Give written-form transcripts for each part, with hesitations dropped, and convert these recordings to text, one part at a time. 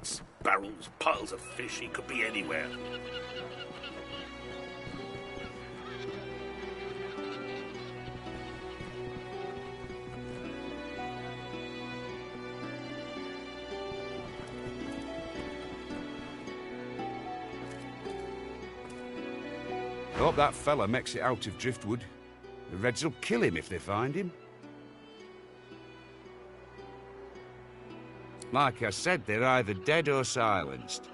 crates, barrels, piles of fish. He could be anywhere. I hope that fella makes it out of Driftwood. The Reds will kill him if they find him. Like I said, they're either dead or silenced.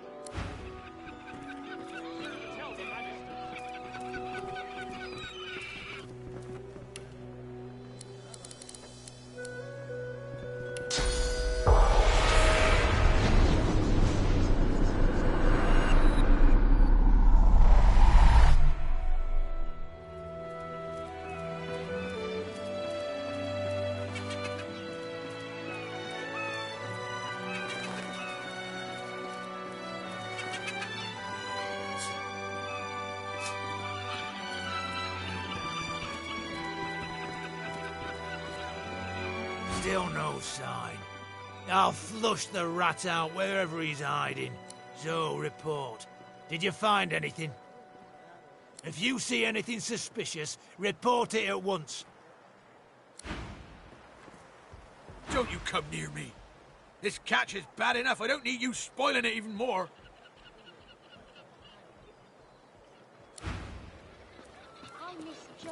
Still no sign. I'll flush the rat out wherever he's hiding. So, report. Did you find anything? If you see anything suspicious, report it at once. Don't you come near me. This catch is bad enough. I don't need you spoiling it even more. I miss Joe.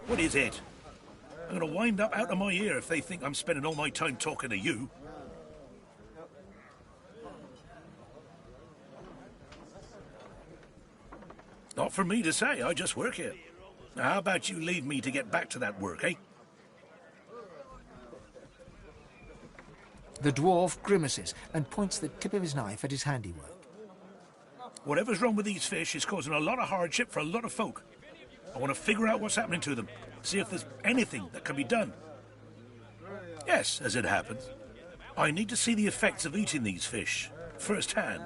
What is it? I'm gonna wind up out of my ear if they think I'm spending all my time talking to you. Not for me to say, I just work here. Now, how about you leave me to get back to that work, eh? The dwarf grimaces and points the tip of his knife at his handiwork. Whatever's wrong with these fish is causing a lot of hardship for a lot of folk. I want to figure out what's happening to them, see if there's anything that can be done. Yes, as it happens, I need to see the effects of eating these fish, firsthand,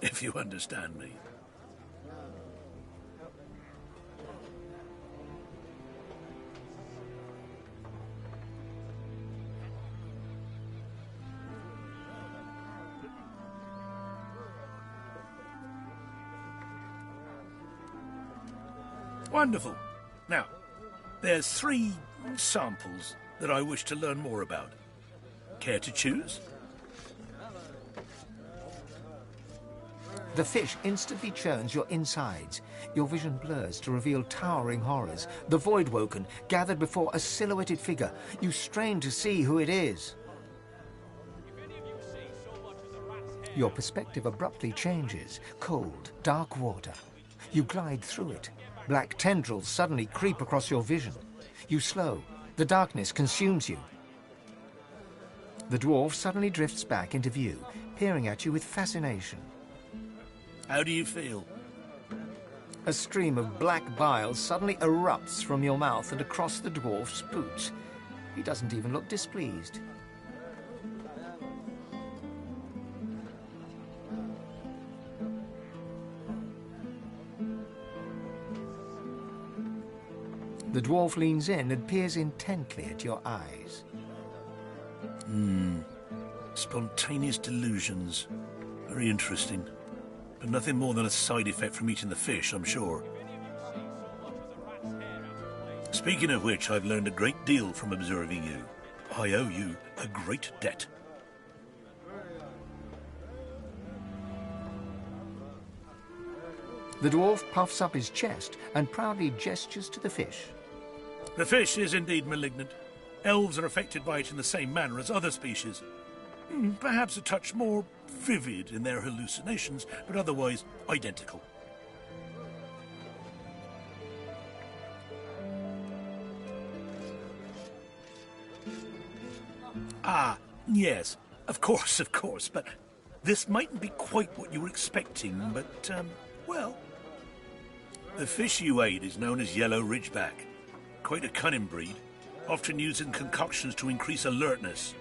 if you understand me. Wonderful. Now, there's 3 samples that I wish to learn more about. Care to choose? The fish instantly churns your insides. Your vision blurs to reveal towering horrors. The Voidwoken, gathered before a silhouetted figure. You strain to see who it is. Your perspective abruptly changes. Cold, dark water. You glide through it. Black tendrils suddenly creep across your vision. You slow. The darkness consumes you. The dwarf suddenly drifts back into view, peering at you with fascination. How do you feel? A stream of black bile suddenly erupts from your mouth and across the dwarf's boots. He doesn't even look displeased. The dwarf leans in and peers intently at your eyes. Spontaneous delusions. Very interesting. But nothing more than a side effect from eating the fish, I'm sure. Speaking of which, I've learned a great deal from observing you. I owe you a great debt. The dwarf puffs up his chest and proudly gestures to the fish. The fish is indeed malignant. Elves are affected by it in the same manner as other species. Perhaps a touch more vivid in their hallucinations, but otherwise identical. Ah, yes, of course, but this mightn't be quite what you were expecting, but, well... The fish you ate is known as yellow ridgeback. Quite a cunning breed, often used in concoctions to increase alertness.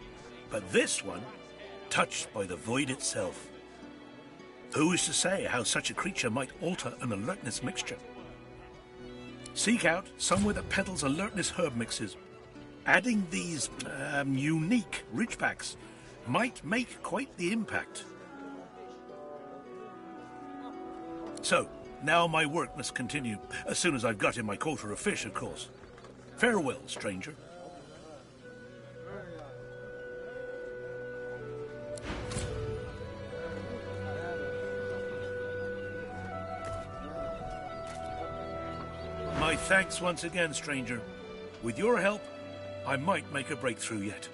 But this one touched by the void itself. Who is to say how such a creature might alter an alertness mixture? Seek out somewhere that peddles alertness herb mixes. Adding these unique ridgebacks might make quite the impact. So, now my work must continue, as soon as I've got in my quota of fish, of course. Farewell, stranger. My thanks once again, stranger. With your help, I might make a breakthrough yet.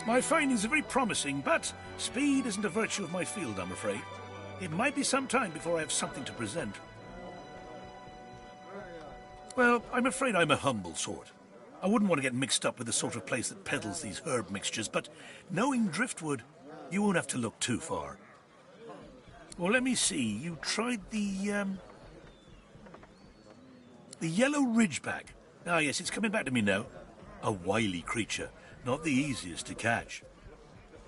My findings are very promising, but speed isn't a virtue of my field, I'm afraid. It might be some time before I have something to present. Well, I'm afraid I'm a humble sort. I wouldn't want to get mixed up with the sort of place that peddles these herb mixtures, but knowing Driftwood, you won't have to look too far. Well, let me see. You tried the yellow ridgeback. Ah, yes, it's coming back to me now. A wily creature, not the easiest to catch.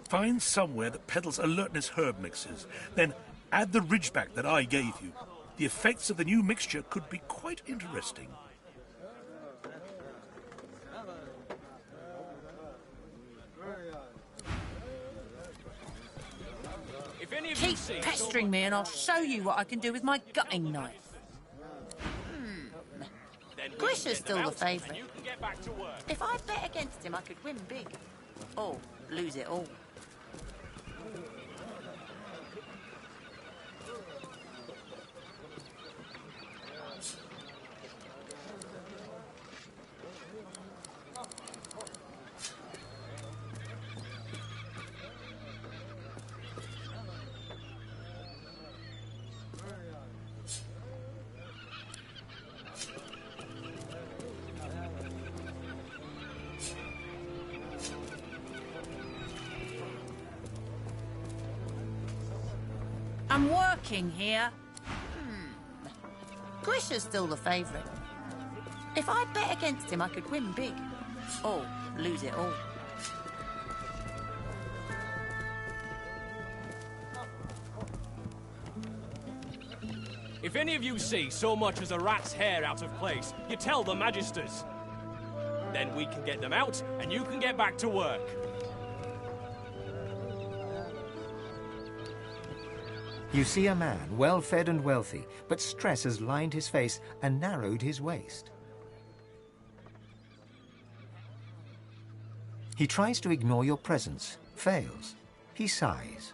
Find somewhere that peddles alertness herb mixes, then add the ridgeback that I gave you. The effects of the new mixture could be quite interesting. Keep pestering me and I'll show you what I can do with my gutting knife. Grisha's still the favourite. If I bet against him, I could win big. Or lose it all. I'm working here. Grisha's still the favourite. If I bet against him, I could win big. Or lose it all. If any of you see so much as a rat's hair out of place, you tell the Magisters. Then we can get them out, and you can get back to work. You see a man, well-fed and wealthy, but stress has lined his face and narrowed his waist. He tries to ignore your presence, fails. He sighs.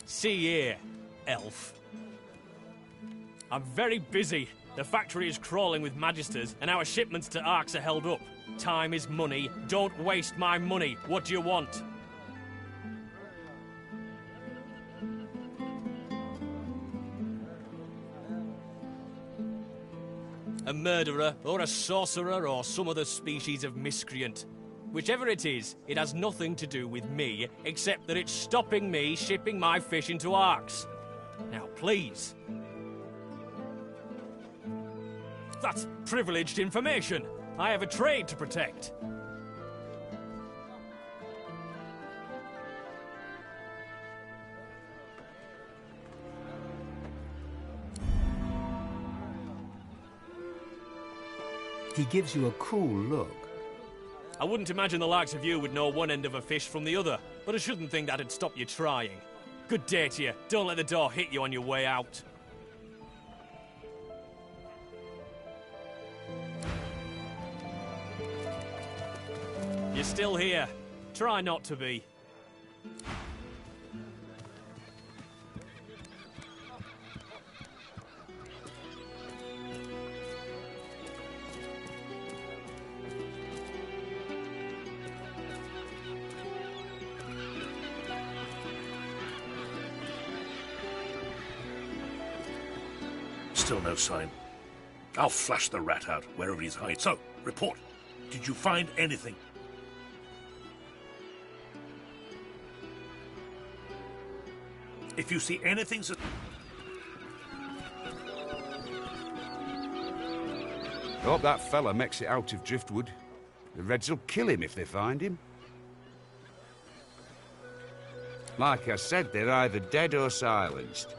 See here, elf. I'm very busy. The factory is crawling with Magisters, and our shipments to Arks are held up. Time is money. Don't waste my money. What do you want? A murderer, or a sorcerer, or some other species of miscreant. Whichever it is, it has nothing to do with me, except that it's stopping me shipping my fish into Arks. Now, please. That's privileged information. I have a trade to protect. He gives you a cool look. I wouldn't imagine the likes of you would know one end of a fish from the other, but I shouldn't think that'd stop you trying. Good day to you. Don't let the door hit you on your way out. You're still here. Try not to be. Still no sign. I'll flush the rat out wherever he's hiding. So, report. Did you find anything? If you see anything... Hope that fella makes it out of Driftwood. The Reds will kill him if they find him. Like I said, they're either dead or silenced.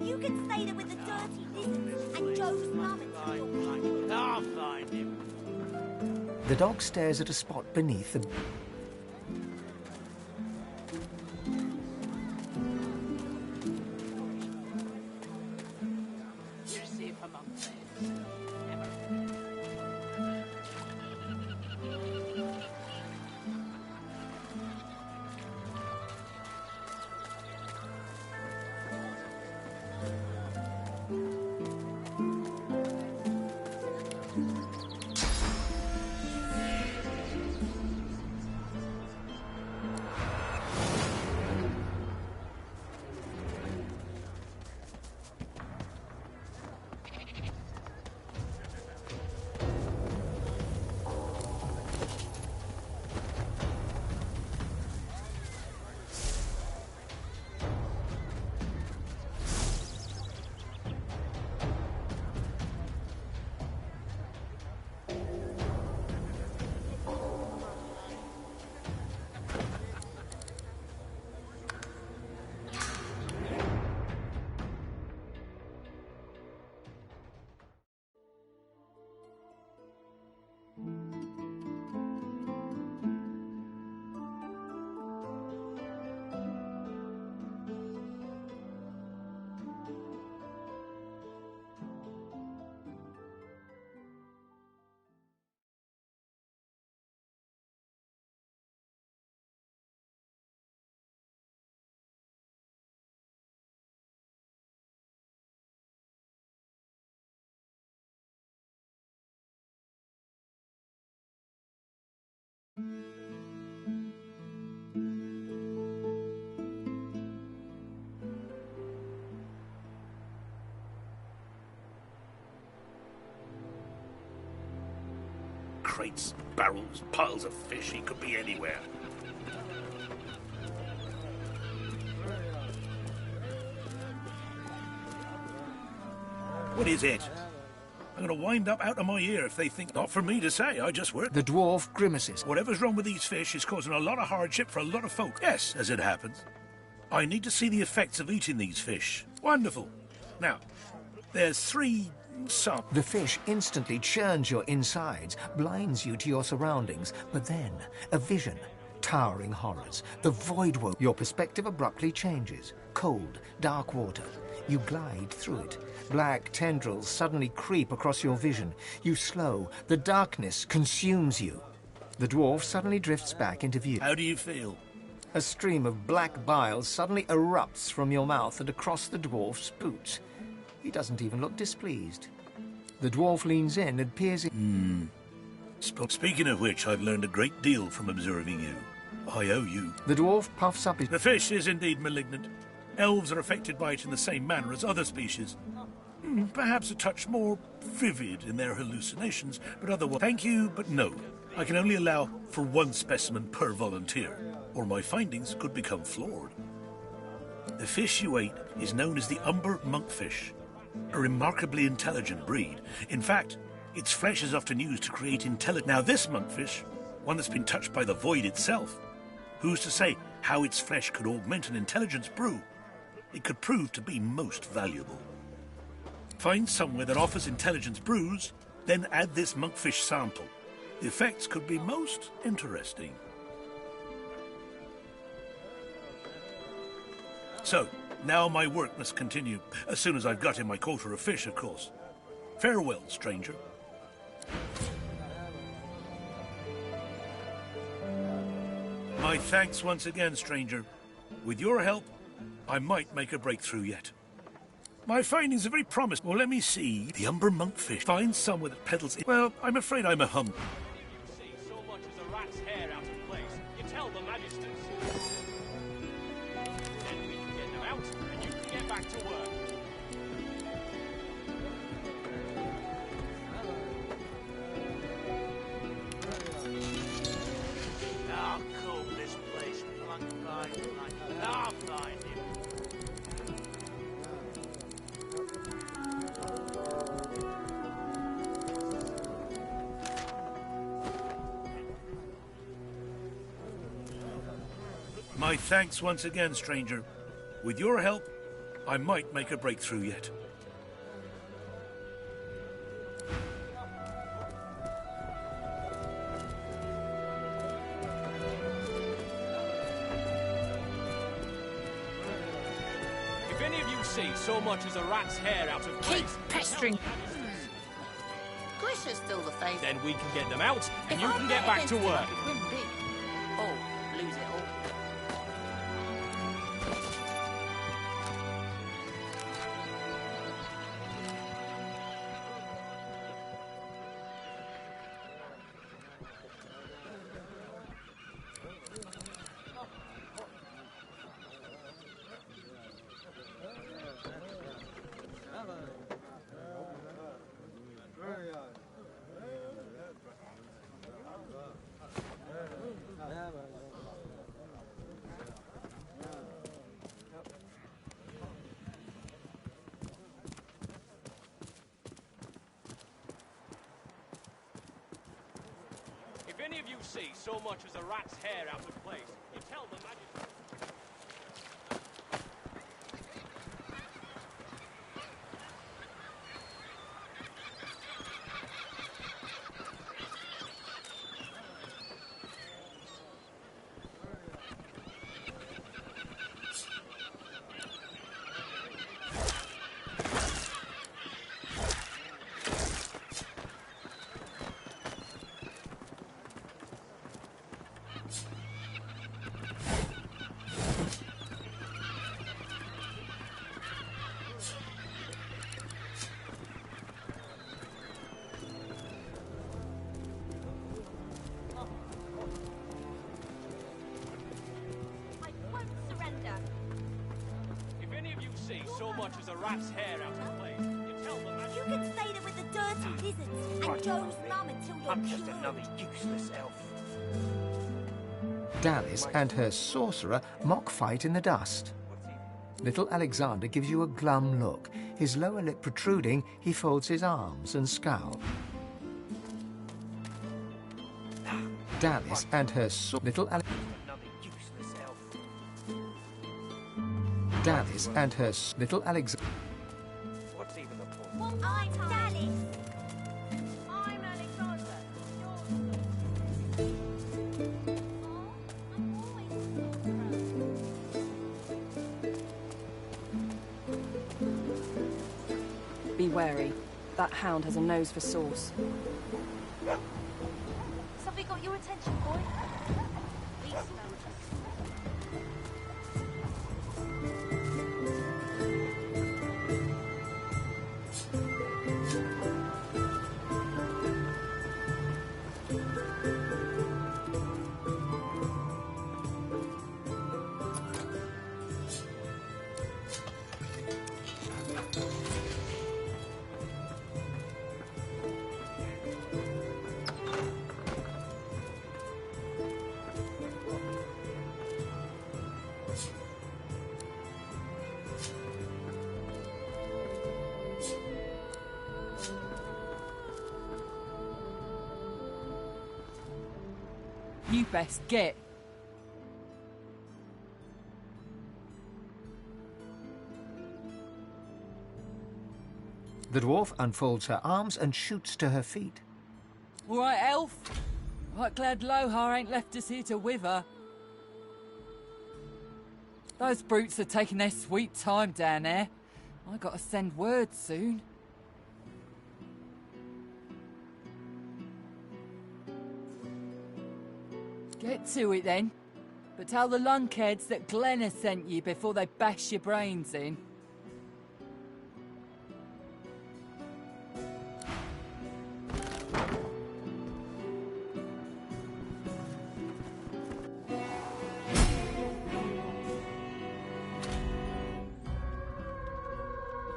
You can stay there with the dirty lizards and Joe's mum until you're back. I'll find him. The dog stares at a spot beneath the... Crates, barrels, piles of fish. He could be anywhere. What is it? I'm going to wind up out of my ear if they think not for me to say. I just work. The dwarf grimaces. Whatever's wrong with these fish is causing a lot of hardship for a lot of folk. Yes, as it happens. I need to see the effects of eating these fish. Wonderful. Now, there's 3 some. The fish instantly churns your insides, blinds you to your surroundings, but then a vision. Towering horrors. The void world. Your perspective abruptly changes. Cold, dark water. You glide through it. Black tendrils suddenly creep across your vision. You slow. The darkness consumes you. The dwarf suddenly drifts back into view. How do you feel? A stream of black bile suddenly erupts from your mouth and across the dwarf's boots. He doesn't even look displeased. The dwarf leans in and peers in. Speaking of which, I've learned a great deal from observing you. I owe you. The dwarf puffs up his... The fish is indeed malignant. Elves are affected by it in the same manner as other species. Perhaps a touch more vivid in their hallucinations, but otherwise... Thank you, but no. I can only allow for 1 specimen per volunteer, or my findings could become flawed. The fish you ate is known as the umber monkfish, a remarkably intelligent breed. In fact, its flesh is often used to create intelligence. Now this monkfish, one that's been touched by the void itself, who's to say how its flesh could augment an intelligence brew, it could prove to be most valuable. Find somewhere that offers intelligence brews, then add this monkfish sample. The effects could be most interesting. So, now my work must continue, as soon as I've got in my quota of fish, of course. Farewell, stranger. My thanks once again, stranger. With your help, I might make a breakthrough yet. My findings are very promising. Well, let me see. The umber monkfish. Find somewhere that peddles it. Well, I'm afraid I'm a hum. See so much as a rat's hair out of place. You tell the magisters. Then we can get them out, and you can get back to work. I'll comb this place. I'll find him. My thanks once again, stranger. With your help, I might make a breakthrough yet. If any of you see so much as a rat's hair out of place, Keep pestering. Grisha's still the favourite. then we can get them out, and If you I can bet get back against to him, I work. could win big. Or lose it all. If any of you see so much as a rat's hair out of place, you tell the magistrate. I won't surrender. If any of you see so much as a rat's hair out of place, you tell the You magistrate. can stay there with the dirty lizards and Joe's mum until you're I'm just cured. another useless elf. Dallis and her sorcerer mock fight in the dust. Little Alexander gives you a glum look. His lower lip protruding, he folds his arms and scowls. Dallis and her little Ale Another useless elf. Dallis and her little Alexander. What's even the point? Well, I'm Dallas. I'm Alexander. Be wary. That hound has a nose for sauce. Something got your attention, boy? Please smell it. You best get. The dwarf unfolds her arms and shoots to her feet. All right, elf. Right glad Lohar ain't left us here to wither. Those brutes are taking their sweet time down there. I gotta send word soon. Get to it then. But tell the lunkheads that Glenn has sent you before they bash your brains in.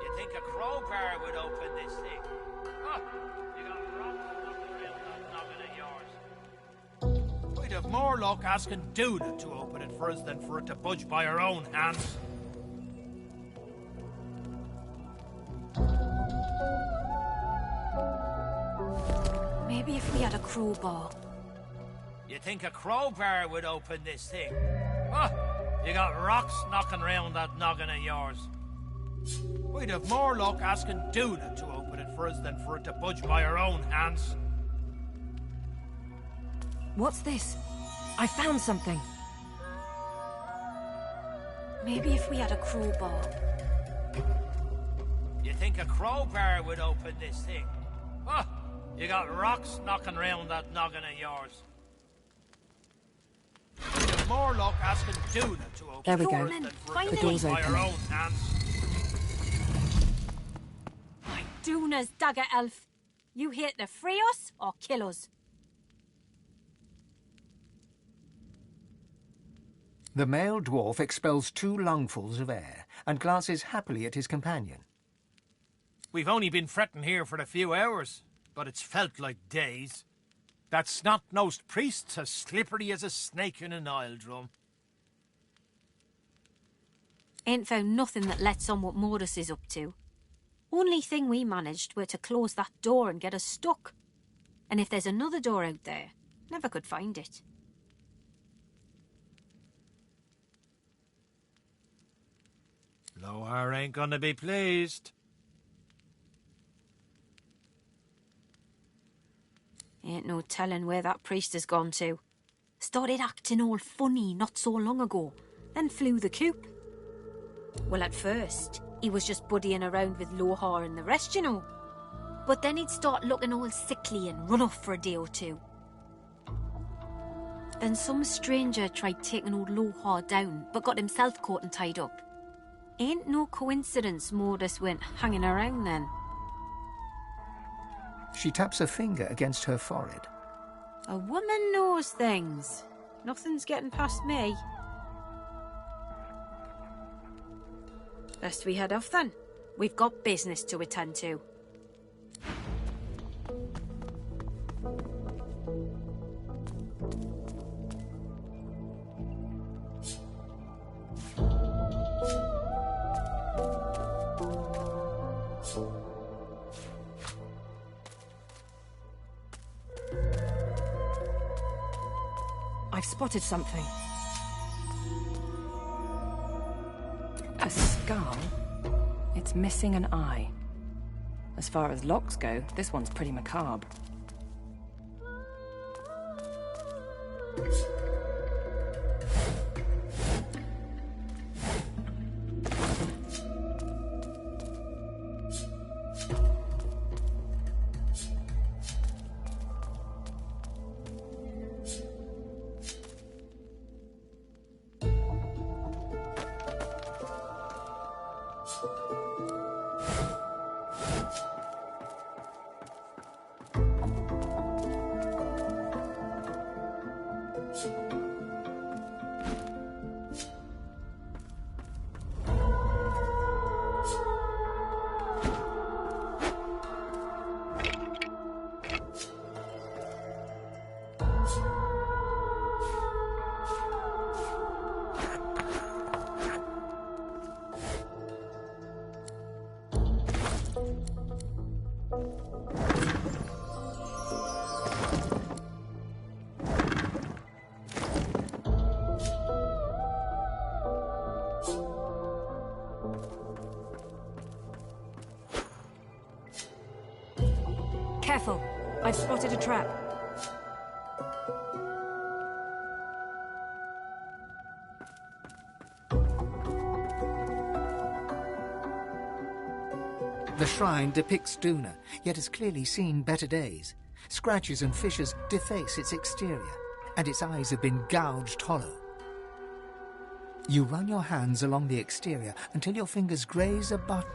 You think a crowbar would open this thing? Oh, you got rocks around that noggin of yours. We'd have more luck asking Duna to open it for us than for it to budge by our own hands. Maybe if we had a crowbar. You think a crowbar would open this thing? Oh, you got rocks knocking round that noggin of yours. We'd have more luck asking Duna to open it for us than for it to budge by our own hands. What's this? I found something. Maybe if we had a crowbar. You think a crowbar would open this thing? Oh, you got rocks knocking round that noggin of yours. We'd have more luck asking Duna to open There we it go. for us than for it The to door's budge by open. our own hands. Duna's dagger elf. You here to free us or kill us? The male dwarf expels 2 lungfuls of air and glances happily at his companion. We've only been fretting here for a few hours, but it's felt like days. That snot-nosed priest's as slippery as a snake in an oil drum. Ain't found nothing that lets on what Mortis is up to. Only thing we managed were to close that door and get us stuck. And if there's another door out there, never could find it. Lohar ain't gonna be pleased. Ain't no telling where that priest has gone to. Started acting all funny not so long ago, then flew the coop. Well, at first, he was just buddying around with Lohar and the rest, you know. But then he'd start looking all sickly and run off for a day or two. Then some stranger tried taking old Lohar down, but got himself caught and tied up. Ain't no coincidence Mortis went hanging around then. She taps a finger against her forehead. A woman knows things. Nothing's getting past me. Best we head off then. We've got business to attend to. I've spotted something. A skull? It's missing an eye. As far as locks go, this one's pretty macabre. Careful. I've spotted a trap. The shrine depicts Duna, yet has clearly seen better days. Scratches and fissures deface its exterior, and its eyes have been gouged hollow. You run your hands along the exterior until your fingers graze a button.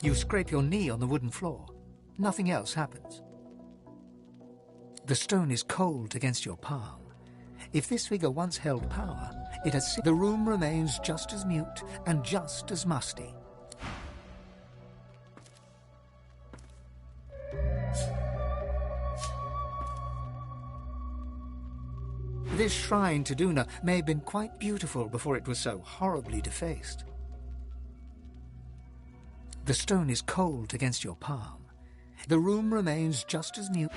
You scrape your knee on the wooden floor. Nothing else happens. The stone is cold against your palm. If this figure once held power, it has... The room remains just as mute and just as musty. This shrine to Duna may have been quite beautiful before it was so horribly defaced. The stone is cold against your palm. The room remains just as mute.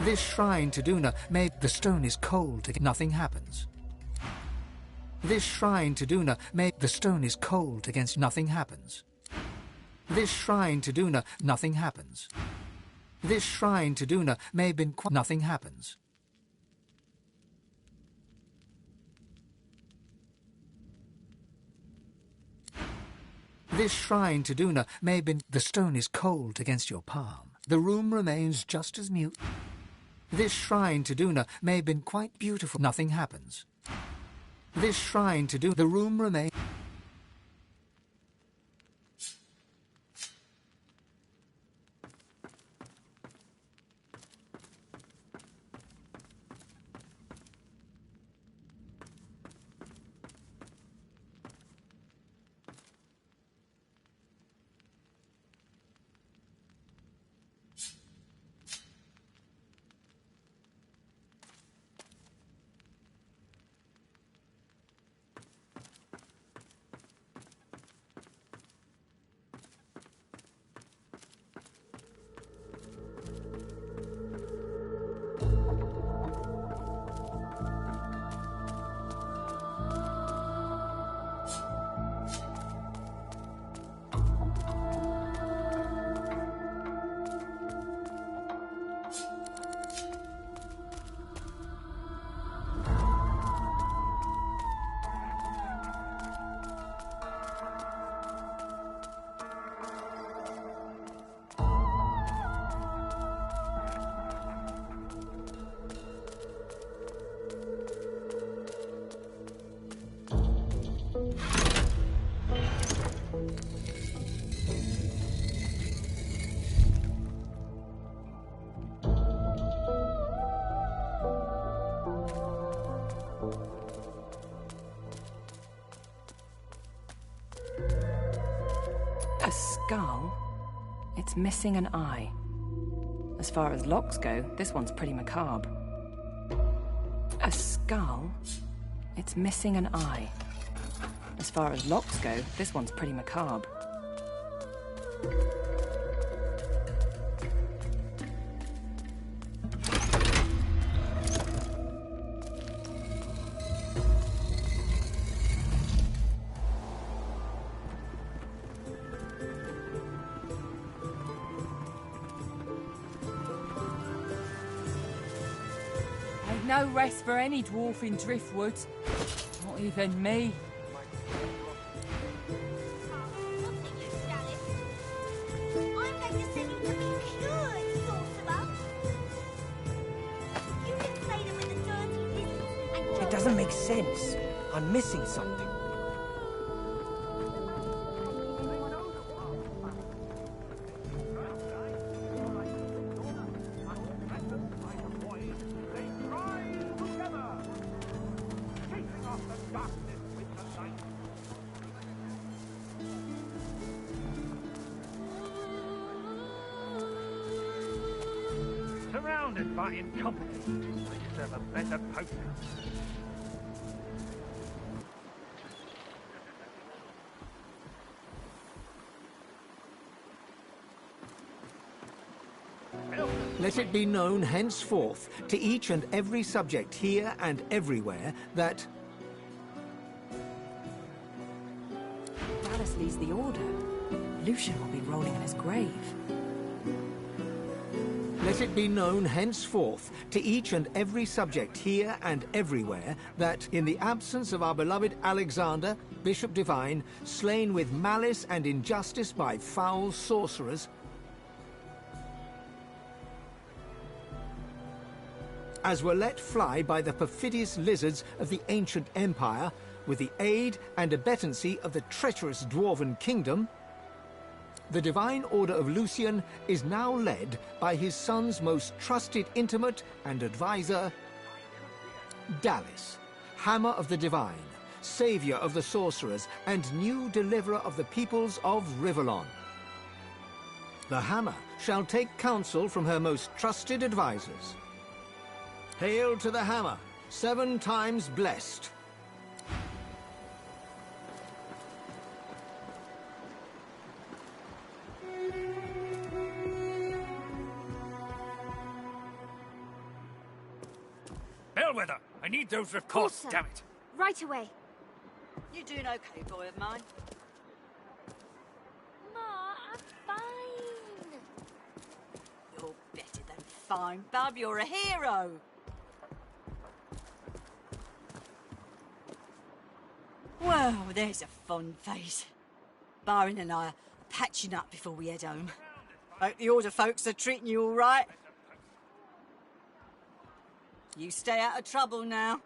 This shrine to Duna may... The stone is cold. Nothing happens. This shrine to Duna may... The stone is cold against... Nothing happens. This shrine to Duna... Nothing happens. This shrine to Duna may have been... Nothing happens. This shrine to Duna may have been... The stone is cold against your palm. The room remains just as mute. This shrine to Duna may have been quite beautiful. Nothing happens. This shrine to Duna... The room remains... A skull? It's missing an eye. As far as locks go, this one's pretty macabre. A skull? It's missing an eye. As far as locks go, this one's pretty macabre. No rest for any dwarf in Driftwood. Not even me. I'm going to send you to be cured, sorcerer. You didn't play them with the dirty lizards and It doesn't make sense. I'm missing something. Surrounded by incompetence, I deserve a better post. Let it be known henceforth to each and every subject here and everywhere that against the Order, Lucian will be rolling in his grave. Let it be known henceforth to each and every subject here and everywhere that, in the absence of our beloved Alexander, Bishop Divine, slain with malice and injustice by foul sorcerers, as were let fly by the perfidious lizards of the ancient empire, with the aid and abettancy of the treacherous dwarven kingdom, the Divine Order of Lucian is now led by his son's most trusted intimate and advisor, Dallis, Hammer of the Divine, Saviour of the Sorcerers, and new Deliverer of the peoples of Rivellon. The Hammer shall take counsel from her most trusted advisors. Hail to the Hammer, 7 times blessed. Bellwether, I need those reports, Sir. damn it. Right away. You doing okay, boy of mine? Ma, I'm fine. You're better than fine, bub. You're a hero. Well, there's a fond face. Byron and I are patching up before we head home. Hope the Order folks are treating you all right. You stay out of trouble now.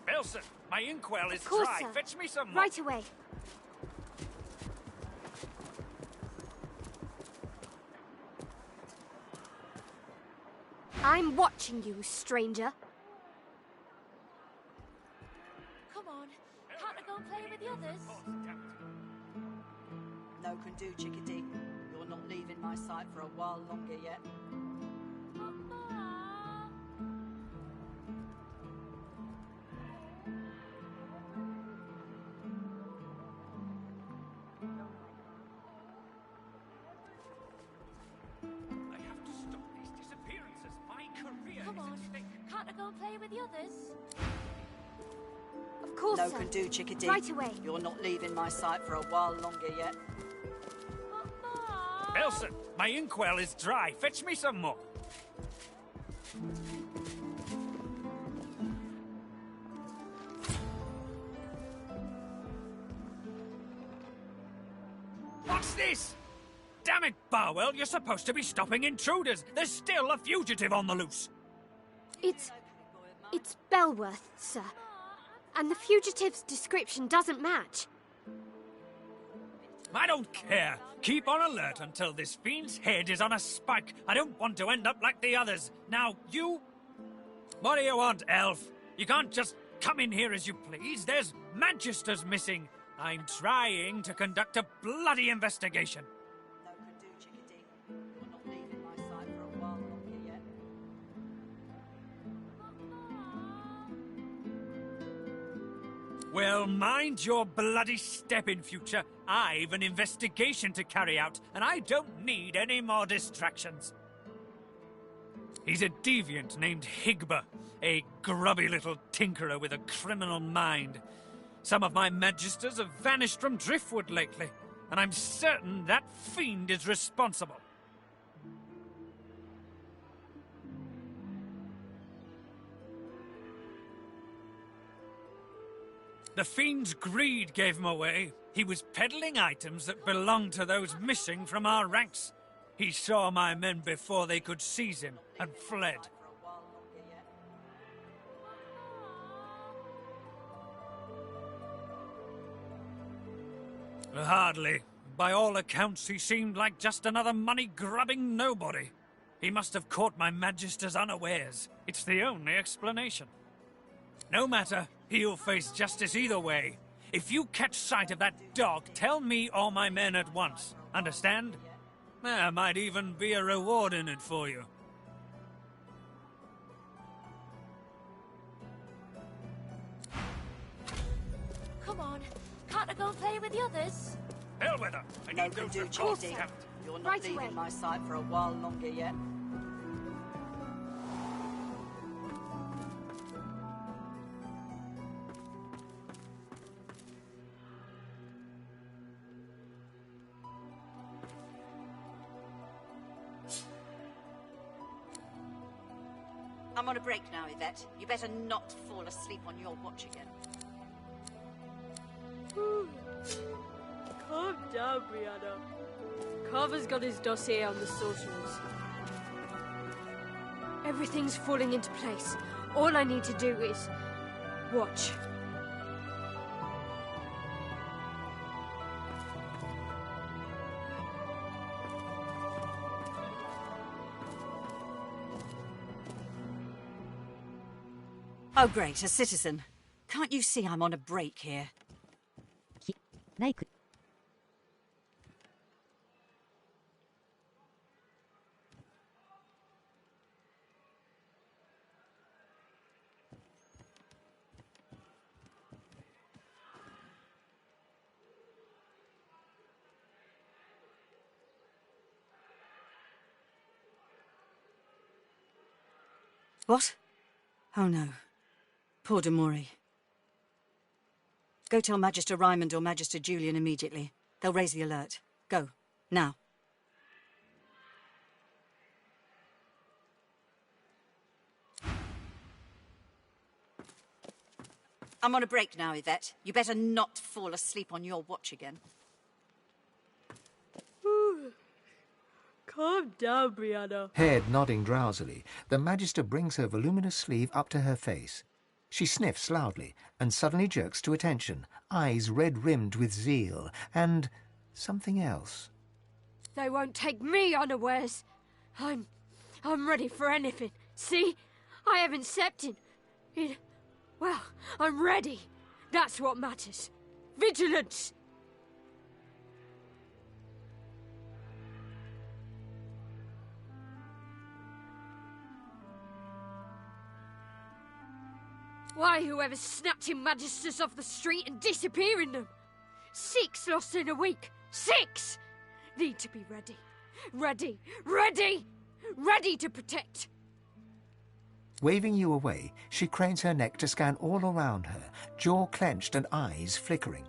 Belson, my inkwell is Of course, dry. sir. Fetch me some more. Right away. I'm watching you, stranger. Come on, can't I go and play with the others? No can do, chickadee. You're not leaving my sight for a while longer yet. I have to stop these disappearances. My career Come is on, at stake. can't I go and play with the others? Of course, No sir. can do, chickadee. Right away. You're not leaving my sight for a while longer yet. Belson, my inkwell is dry. Fetch me some more. What's this? Damn it, Barwell, you're supposed to be stopping intruders. There's still a fugitive on the loose. It's Belworth, sir. And the fugitive's description doesn't match. I don't care. Keep on alert until this fiend's head is on a spike. I don't want to end up like the others. Now, you... What do you want, elf? You can't just come in here as you please. There's Manchester's missing. I'm trying to conduct a bloody investigation. No can do, chickadee. You're not leaving my sight for a while longer yet. Well, mind your bloody step in future. I've an investigation to carry out, and I don't need any more distractions. He's a deviant named Higba, a grubby little tinkerer with a criminal mind. Some of my magisters have vanished from Driftwood lately, and I'm certain that fiend is responsible. The fiend's greed gave him away. He was peddling items that belonged to those missing from our ranks. He saw my men before they could seize him and fled. Hardly. By all accounts, he seemed like just another money-grubbing nobody. He must have caught my magisters unawares. It's the only explanation. No matter, he'll face justice either way. If you catch sight of that dog, tell me or my men at once. Understand? There might even be a reward in it for you. Come on, can't I go and play with the others? Bellwether, I No need can those do, reports. chickadee. Damn it. You're not Right leaving away. my sight for a while longer yet. I'm on a break now, Yvette. You better not fall asleep on your watch again. Calm down, Brianna. Carver's got his dossier on the sorcerers. Everything's falling into place. All I need to do is watch. Oh, great, a citizen. Can't you see I'm on a break here? What? Oh, no. Poor Demori. Go tell Magister Raymond or Magister Julian immediately. They'll raise the alert. Go. Now. I'm on a break now, Yvette. You better not fall asleep on your watch again. Calm down, Brianna. Head nodding drowsily, the Magister brings her voluminous sleeve up to her face. She sniffs loudly and suddenly jerks to attention, eyes red-rimmed with zeal, and something else. They won't take me unawares. I'm ready for anything. See? I haven't stepped in. Well, I'm ready. That's what matters. Vigilance! Why, whoever's snatching Magisters off the street and disappearing them? 6 lost in a week. 6! Need to be ready. Ready! Ready! Ready to protect! Waving you away, she cranes her neck to scan all around her, jaw clenched and eyes flickering.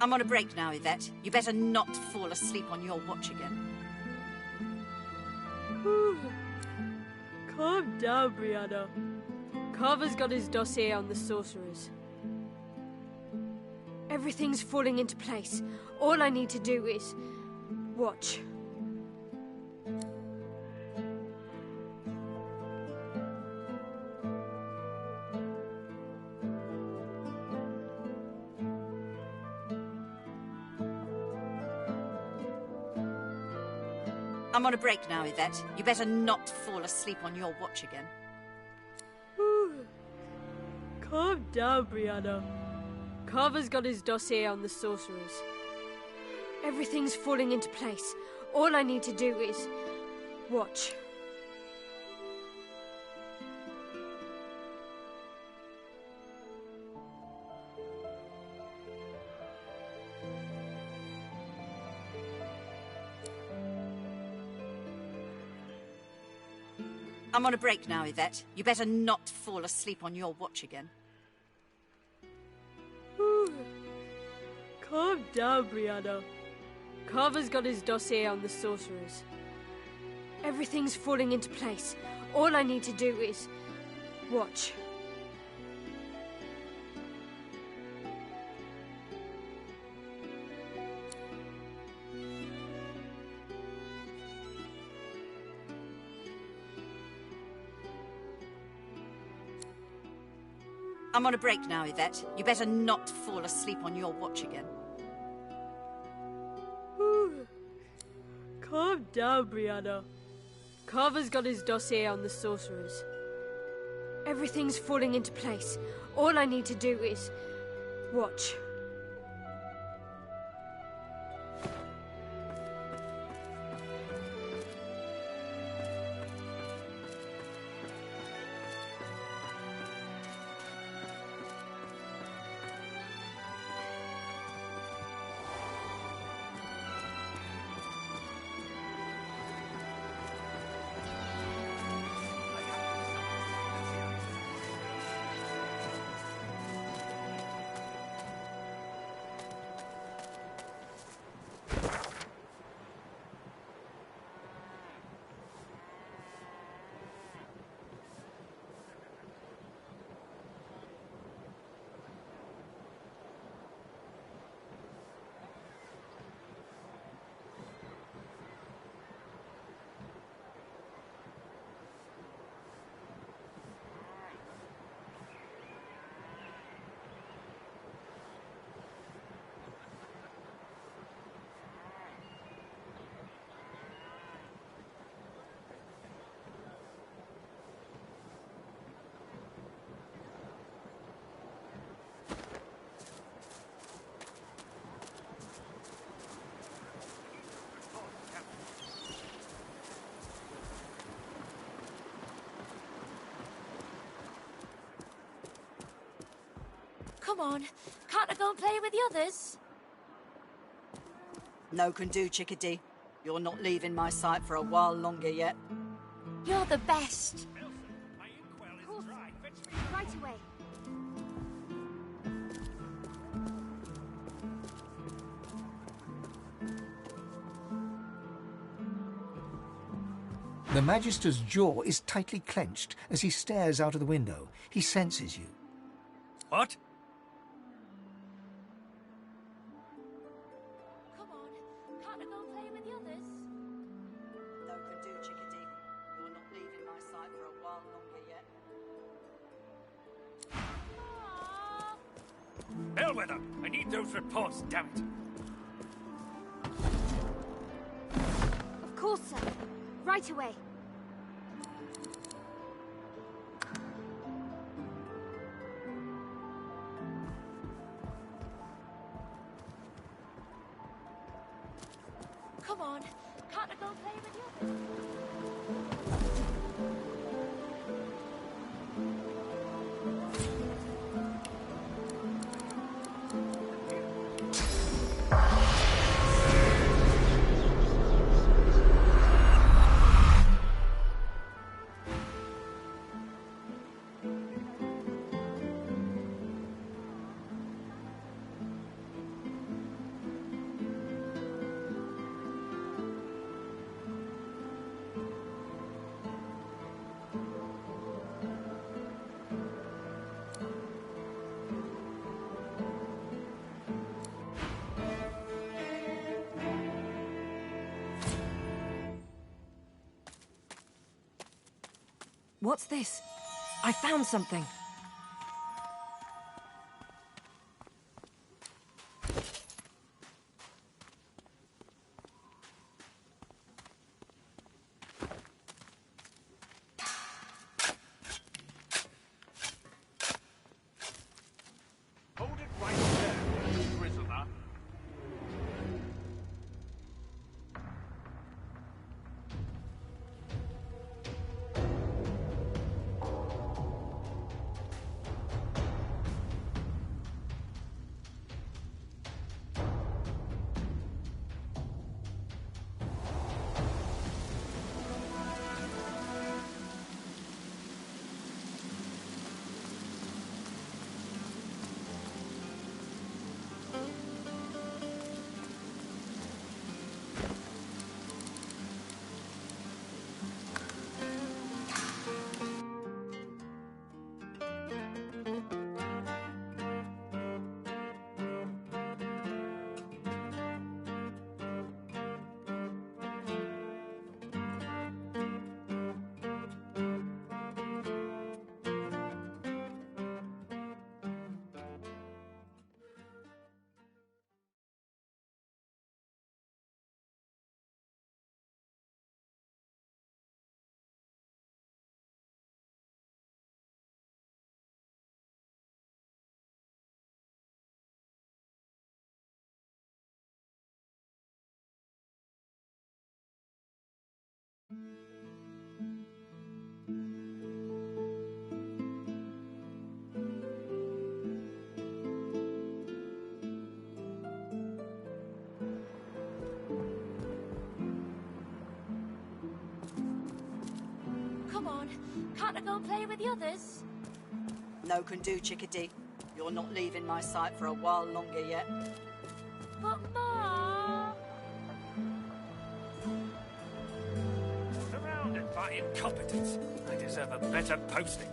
I'm on a break now, Yvette. You better not fall asleep on your watch again. Calm down, Brianna. Carver's got his dossier on the sorcerers. Everything's falling into place. All I need to do is watch. I'm on a break now, Yvette. You better not fall asleep on your watch again. Calm down, Brianna. Carver's got his dossier on the sorcerers. Everything's falling into place. All I need to do is watch. I'm on a break now, Yvette. You better not fall asleep on your watch again. Calm down, Brianna. Carver's got his dossier on the sorcerers. Everything's falling into place. All I need to do is watch. I'm on a break now, Yvette. You better not fall asleep on your watch again. Calm down, Brianna. Carver's got his dossier on the sorcerers. Everything's falling into place. All I need to do is watch. Come on. Can't I go and play with the others? No can do, Chickadee. You're not leaving my sight for a while longer yet. You're the best. Right away. The Magister's jaw is tightly clenched as he stares out of the window. He senses you. What? Come on. Can't I go and play with the others? No can do, Chickadee. You're not leaving my sight for a while longer yet. Bellwether, I need those reports, damn it. Of course, sir. Right away. Come on. Can't I go and play with the others? What's this? I found something. Hold it right there, prisoner. Come on. Can't I go and play with the others? No can do, Chickadee. You're not leaving my sight for a while longer yet. But, Mom... Surrounded by incompetence. I deserve a better posting.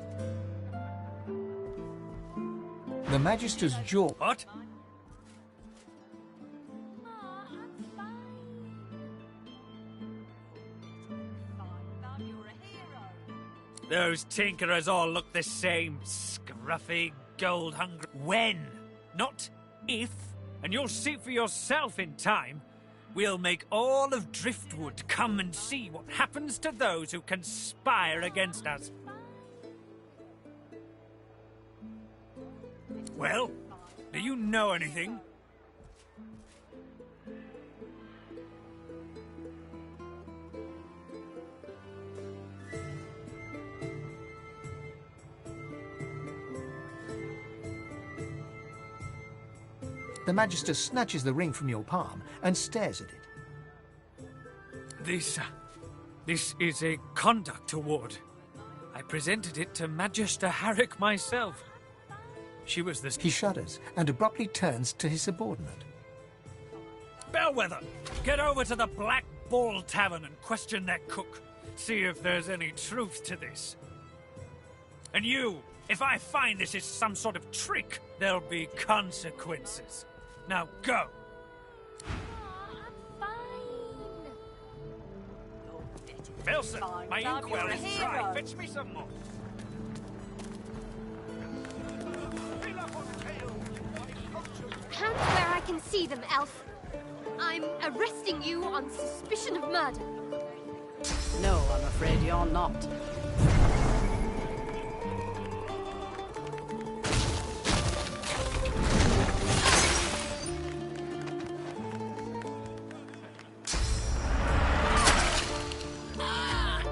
The Magister's jaw... What? Those tinkerers all look the same. Scruffy, gold-hungry. When? Not if. And you'll see for yourself in time. We'll make all of Driftwood come and see what happens to those who conspire against us. Well, do you know anything? The Magister snatches the ring from your palm and stares at it. This is a conduct award. I presented it to Magister Harrick myself. She was the... He shudders and abruptly turns to his subordinate. Bellwether, get over to the Black Ball Tavern and question their cook. See if there's any truth to this. And you, if I find this is some sort of trick, there'll be consequences. Now go. Wilson, my inkwell is dry. Fetch me some more. Hand where I can see them, Elf. I'm arresting you on suspicion of murder. No, I'm afraid you're not.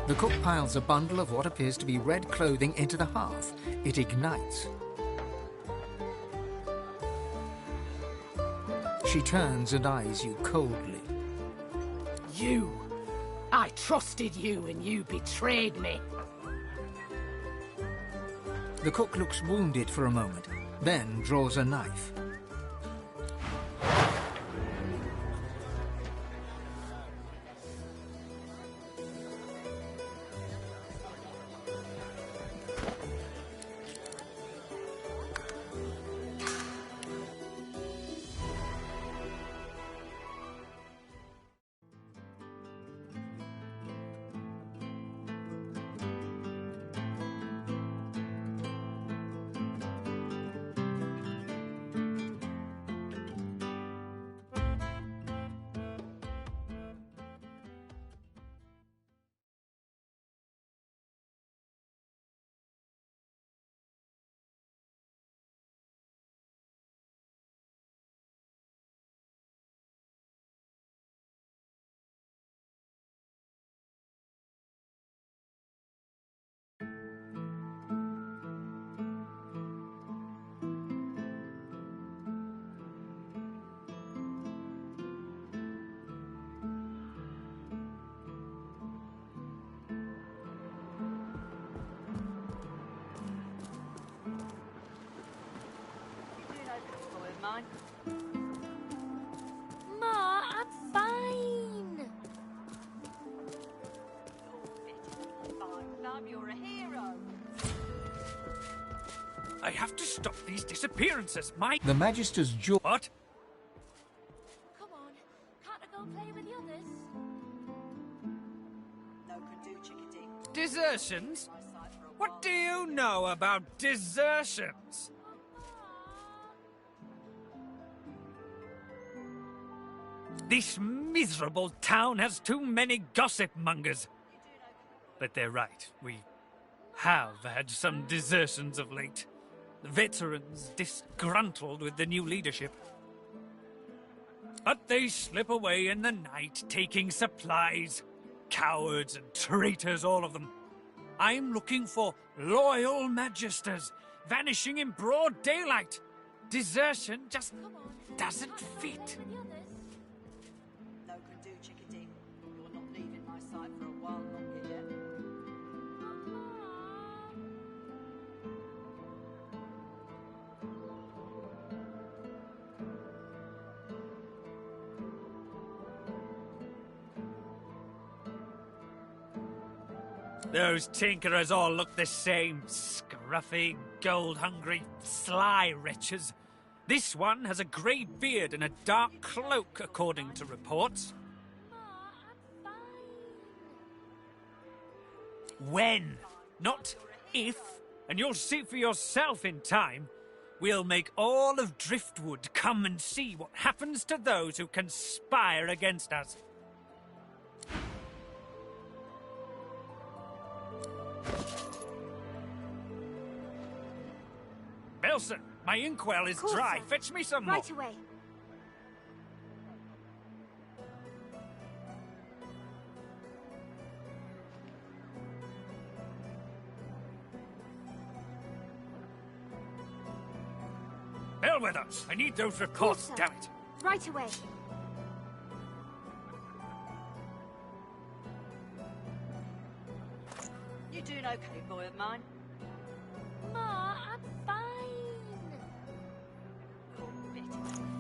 The cook piles a bundle of what appears to be red clothing into the hearth. It ignites. She turns and eyes you coldly. You! I trusted you and you betrayed me. The cook looks wounded for a moment, then draws a knife. Ma, I'm fine. Mum, you're a hero. I have to stop these disappearances. The Magister's jaw... What? Come on, can't I go play with the others? No can do, chickadee. Desertions? What do you know about desertions? This miserable town has too many gossip mongers. But they're right. We have had some desertions of late. Veterans disgruntled with the new leadership. But they slip away in the night, taking supplies. Cowards and traitors, all of them. I'm looking for loyal magisters, vanishing in broad daylight. Desertion just doesn't fit. No can do, chickadee. You're not leaving my side for a while longer yet. Those tinkerers all look the same. Scruffy, gold-hungry, sly wretches. This one has a grey beard and a dark cloak, according to reports. When, not if, and you'll see for yourself in time, we'll make all of Driftwood come and see what happens to those who conspire against us. Belson, my inkwell is dry. Fetch me some more. Right away. Bellwether, I need those reports, damn it. Right away. You doing okay, boy of mine? Ma, I'm fine.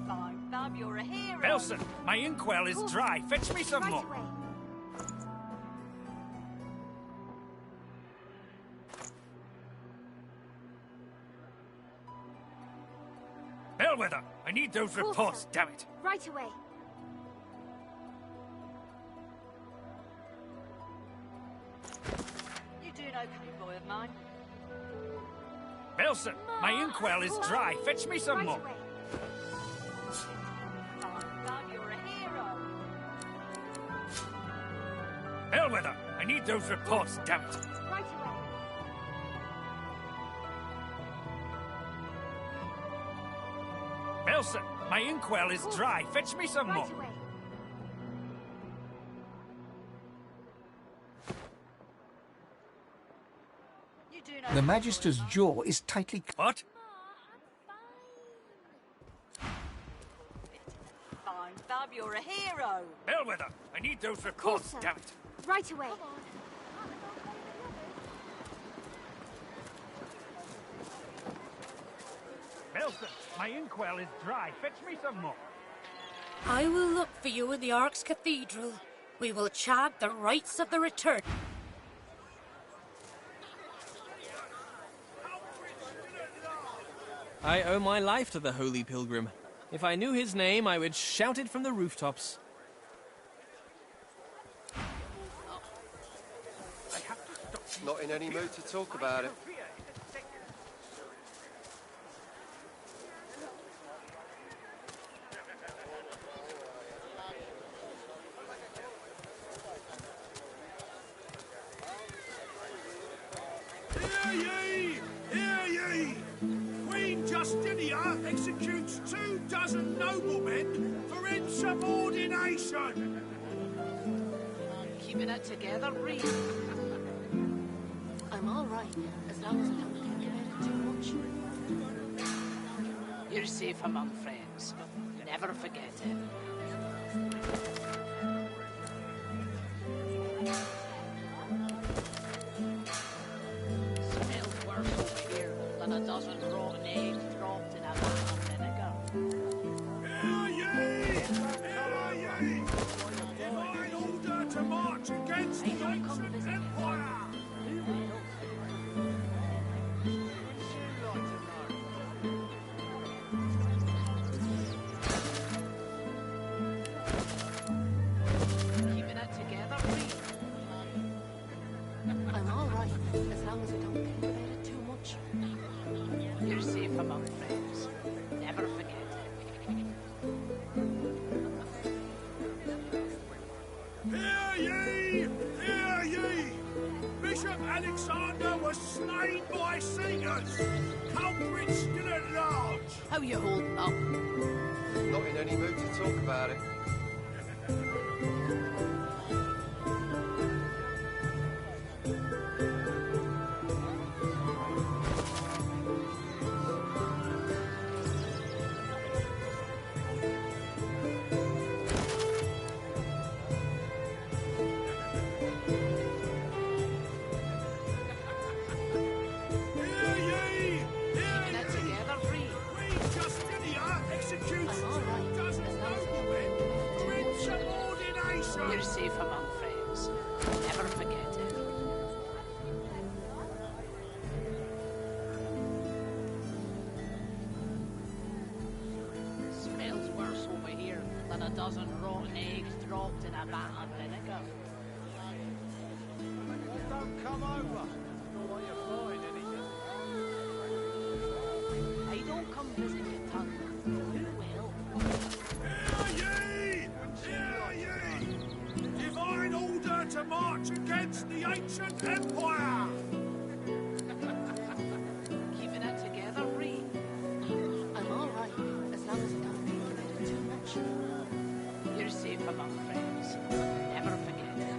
Fine, Bab, you're a hero. Elson, my inkwell is dry. Fetch me some more. Away. Bellwether, I need those reports, damn it. Right away. You doing okay, boy of mine? Elson, my inkwell is dry. Fetch me some more. Fine, Bab, you're a hero. Bellwether, I need those reports, damn it. Right away. Elson, my inkwell is dry. Fetch me some more. Right away. You doing The Magister's jaw is tightly... What? Fine, Bab, you're a hero. Bellwether, I need those reports, damn it. Right away. Elson, my inkwell is dry. Fetch me some more. I will look for you in the Ark's Cathedral. We will chant the rites of the return. I owe my life to the Holy Pilgrim. If I knew his name, I would shout it from the rooftops. Not in any mood to talk about it. Hear ye! Hear ye! Queen Justinia executes 24 noblemen for insubordination! Keeping it together, Reed. I'm all right, as long as I don't think about it too much. You're safe among friends. Never forget it. Smells worse over here than a dozen rotten eggs dropped in a barrel vinegar. Hear ye! Hear ye! Divine order to march against the ancient empire! Keeping it together, Reed. I'm all right, as long as I don't think about it too much. You're safe among friends. Never forget it. Hear ye! Hear ye! Bishop Alexander was slain by singers! Culprit still at large! How you holding up? Not in any mood to talk about it. Hear ye! Keeping it together, Reed. Queen Justinia executes I'm all right, 24 as long as I don't noblemen think about for it too much. insubordination! You're safe among friends. Never forget it. Smells worse over here than a dozen rotten eggs dropped in a vat of vinegar. Don't come over. What you find, anything? I don't come visit your tongue. Who will? Hear ye! Hear ye! Divine order to march against the ancient empire! Keeping it together, Reed. I'm all right, as long as I don't think about it too much. You're safe among friends. Never forget it.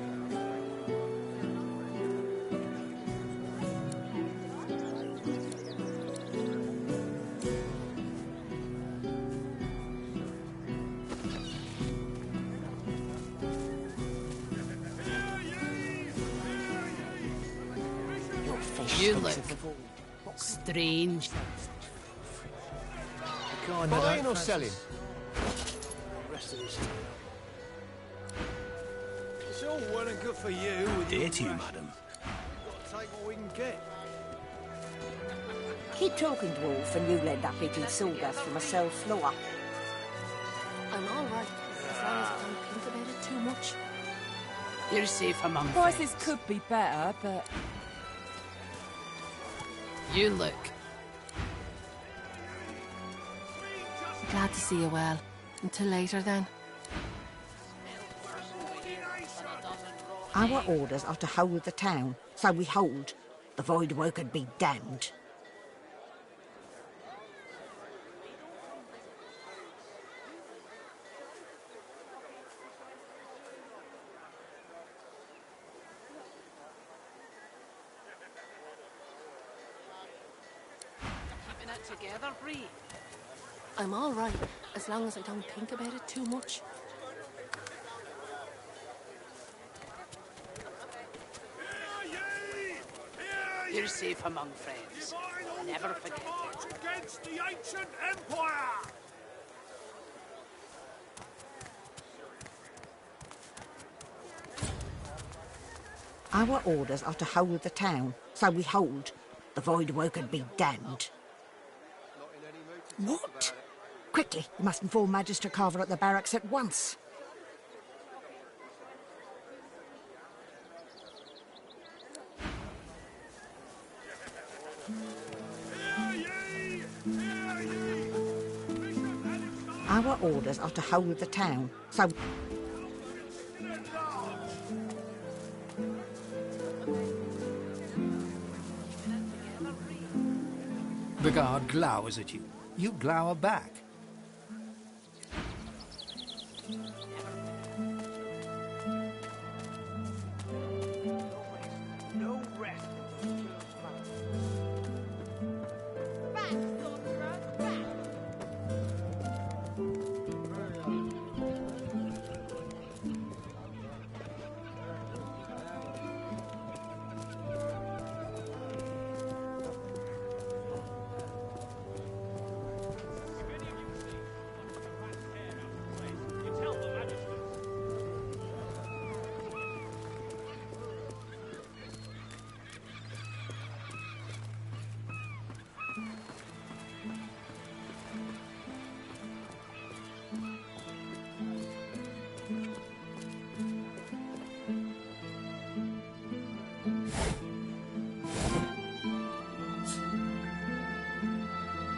You look strange. Buying or selling? It's all well and good for you. Dear to you, madam. Take what we can get. Keep talking, dwarf, and you'll end up eating sawdust from a cell floor. I'm all right, as long as I don't think about it too much. You're safe among Prices friends. could be better, but... You look. Glad to see you well. Until later, then. Our orders are to hold the town, so we hold. The void worker be damned. Keeping it together, Bree. I'm all right, as long as I don't think about it too much. You're safe among friends. Never forget it. Against the ancient empire! Our orders are to hold the town, so we hold. The void worker be damned. What? Quickly, you must inform Magister Carver at the barracks at once. Our orders are to hold the town, so... The guard glowers at you. You glower back. No rest.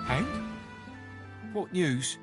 Hank? What news?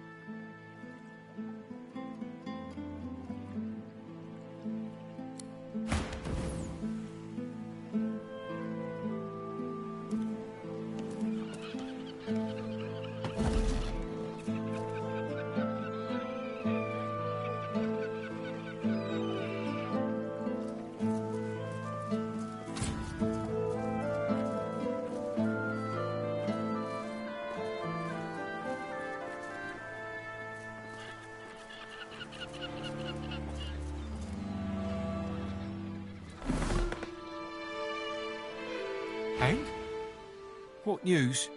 Hank? What news?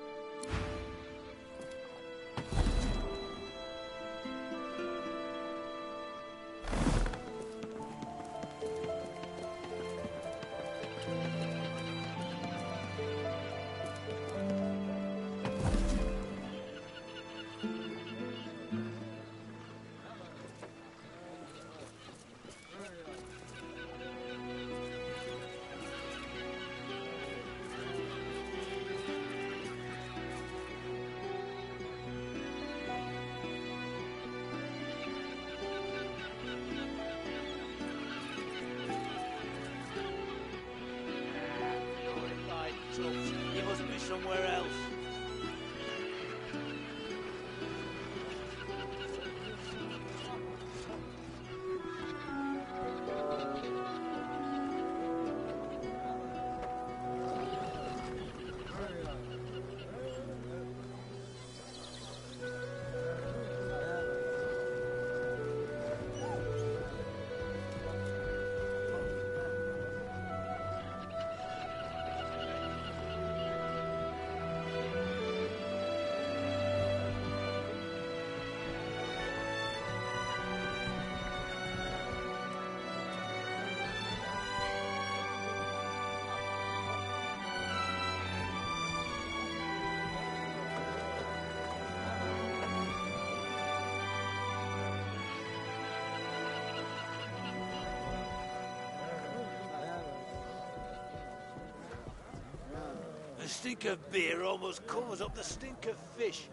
You must be somewhere else. stink of beer almost covers up the stink of fish.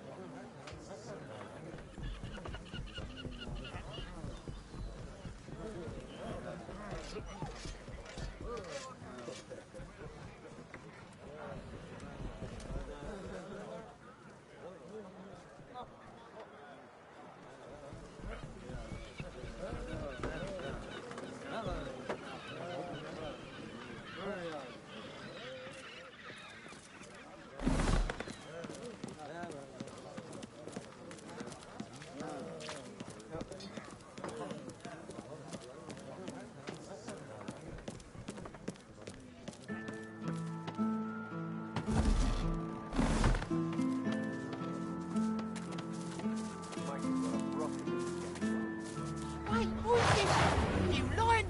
Wait, who's this? You lying?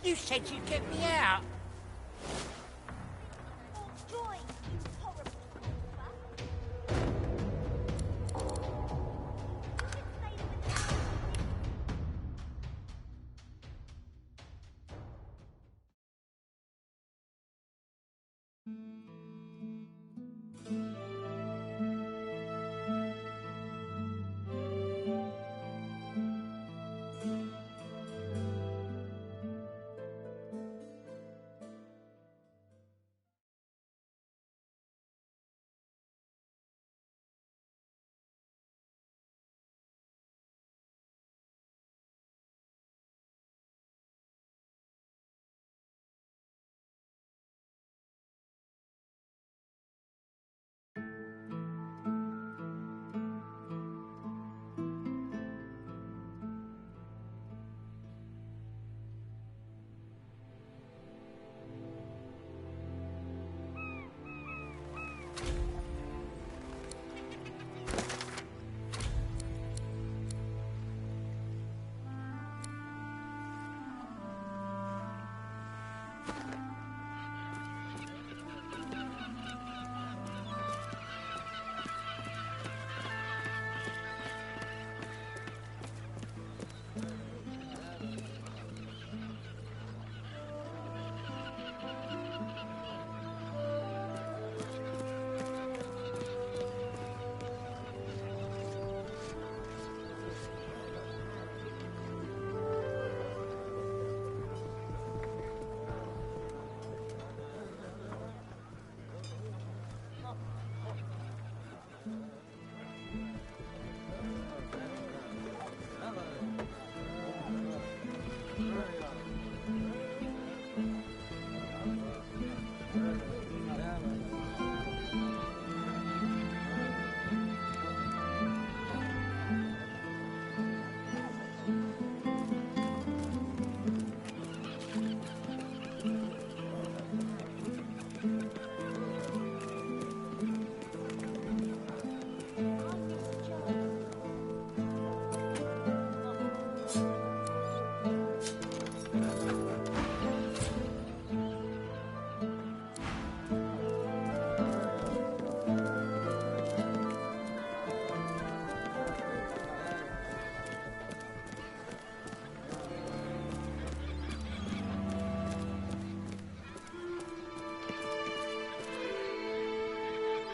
You said you'd get me out.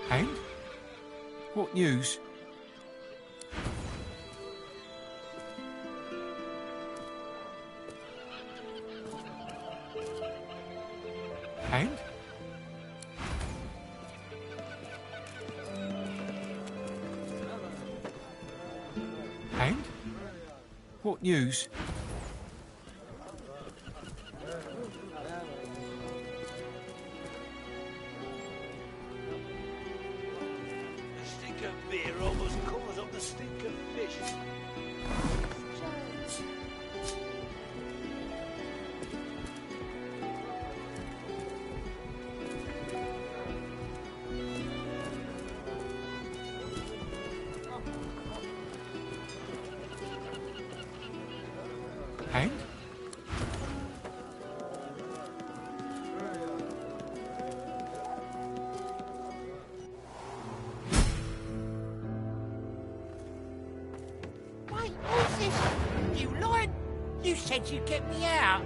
And? What news? And? And? What news? Beer almost covers up the stink of fish. And? Wait, who's this? You lying? You said you'd get me out.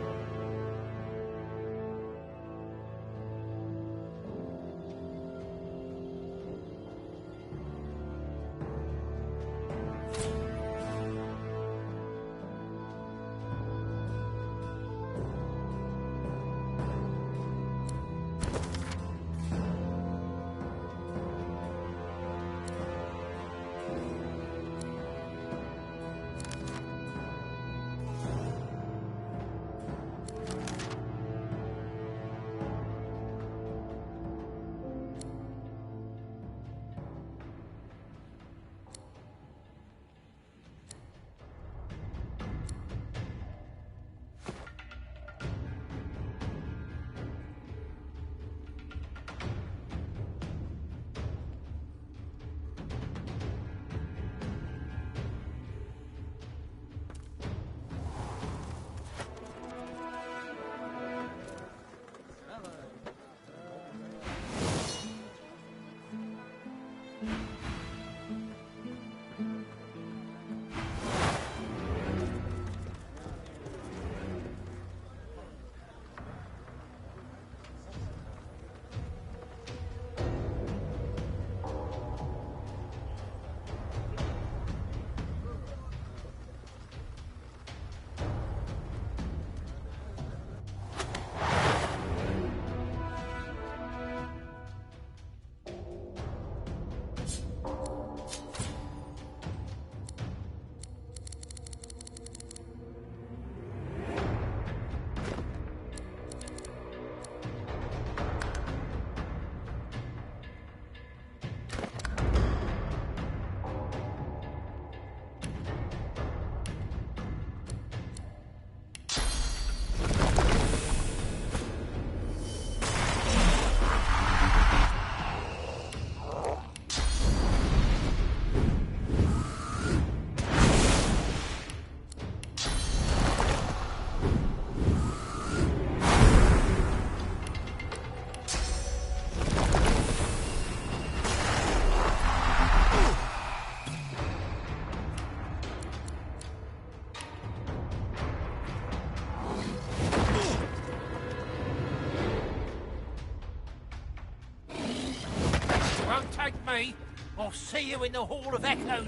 me, I'll see you in the Hall of Echoes.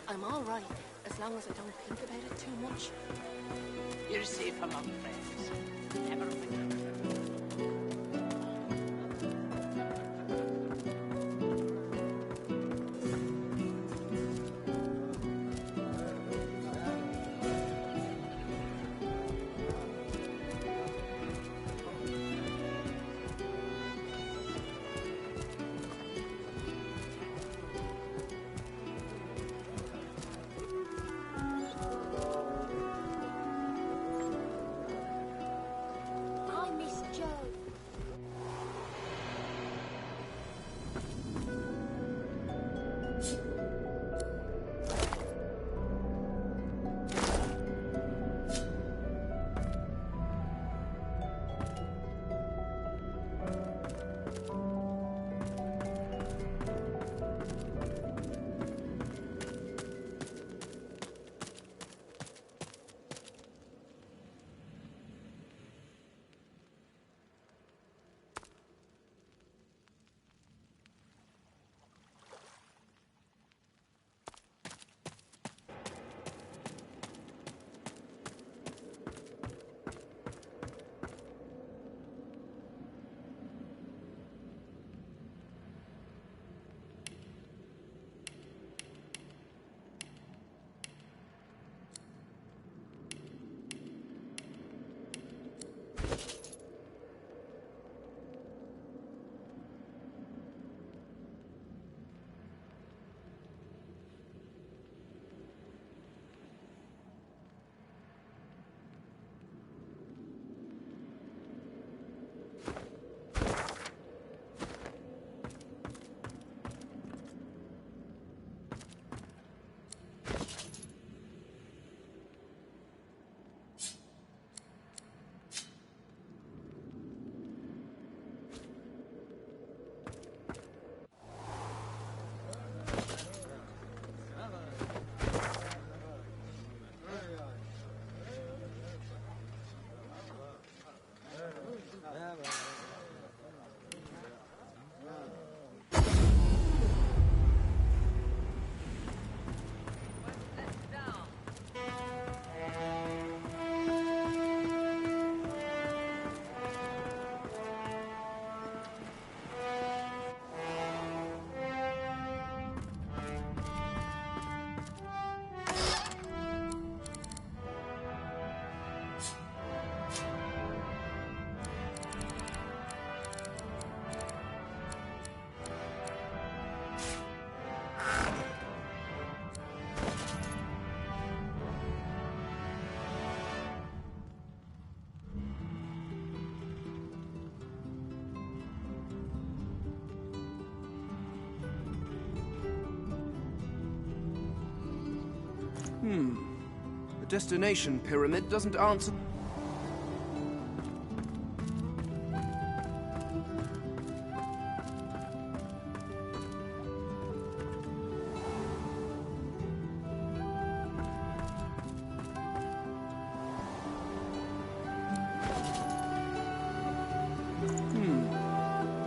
I'm all right, as long as I don't think about it too much. You're safe among friends. Never forget. I miss Joe. The destination pyramid doesn't answer...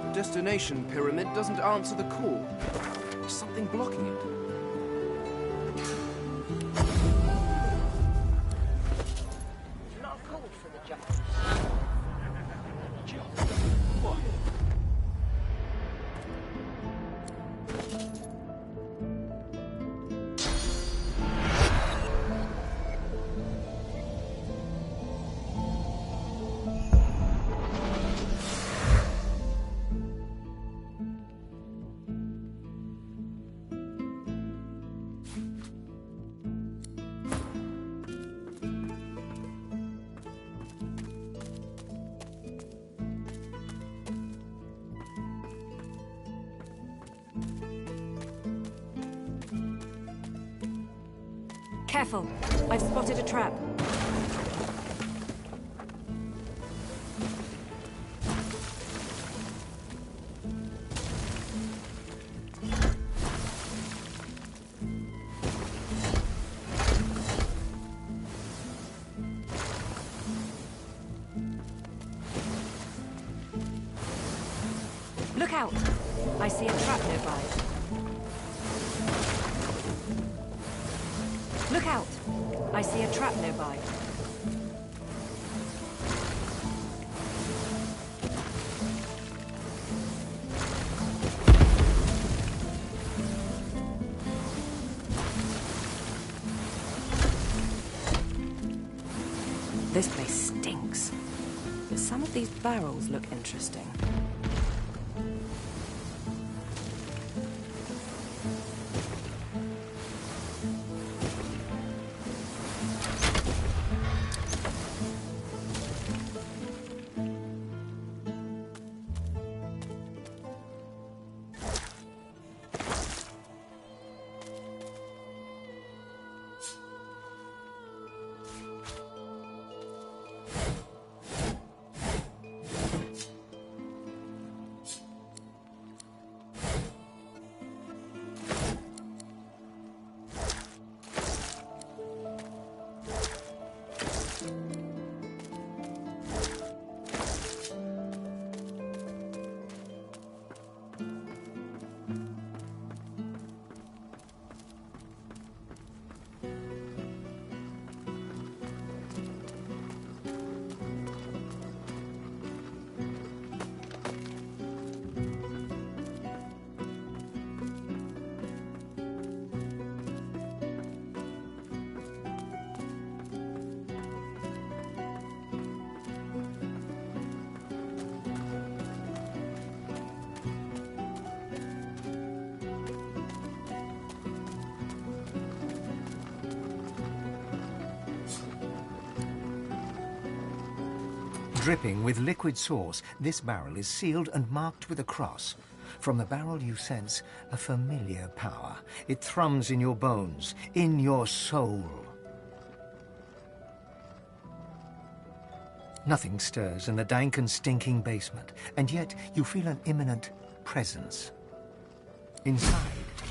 The destination pyramid doesn't answer the call. There's something blocking it. Careful. I've spotted a trap. Look out! I see a trap nearby. Look out! I see a trap nearby. This place stinks. But some of these barrels look interesting. Dripping with liquid sauce, this barrel is sealed and marked with a cross. From the barrel you sense a familiar power. It thrums in your bones, in your soul. Nothing stirs in the dank and stinking basement, and yet you feel an imminent presence. Inside,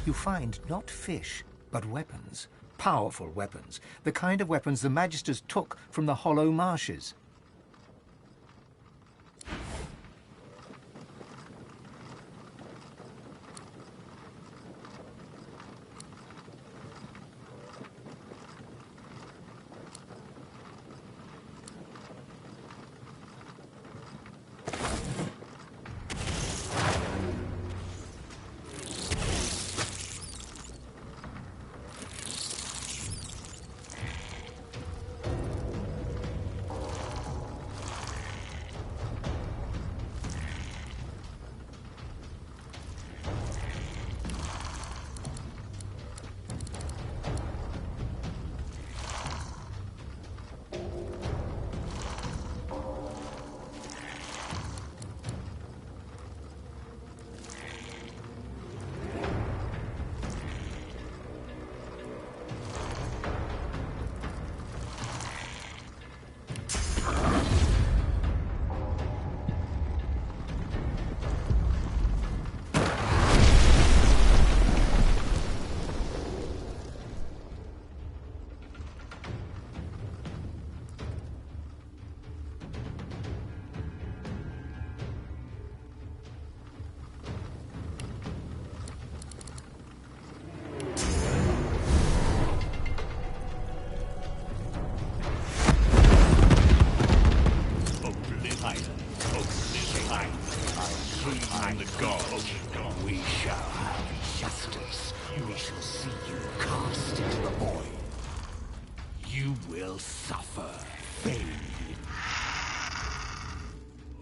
you find not fish, but weapons. Powerful weapons. The kind of weapons the Magisters took from the hollow marshes.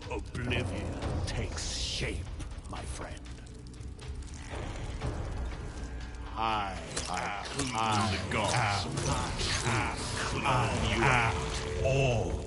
Oblivion takes shape, my friend. I clean the gods of the truth. You out all.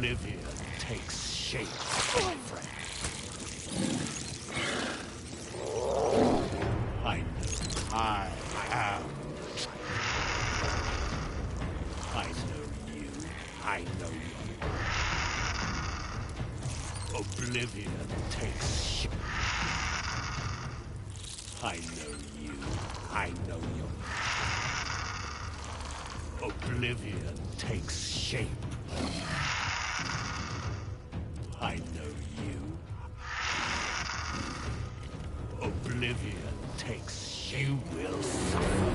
Oblivion takes shape, my friend. I know. I am. I know you. I know you. Oblivion takes shape. I know you. I know you. Oblivion takes shape. I know you. Oblivion takes shape. You will suffer.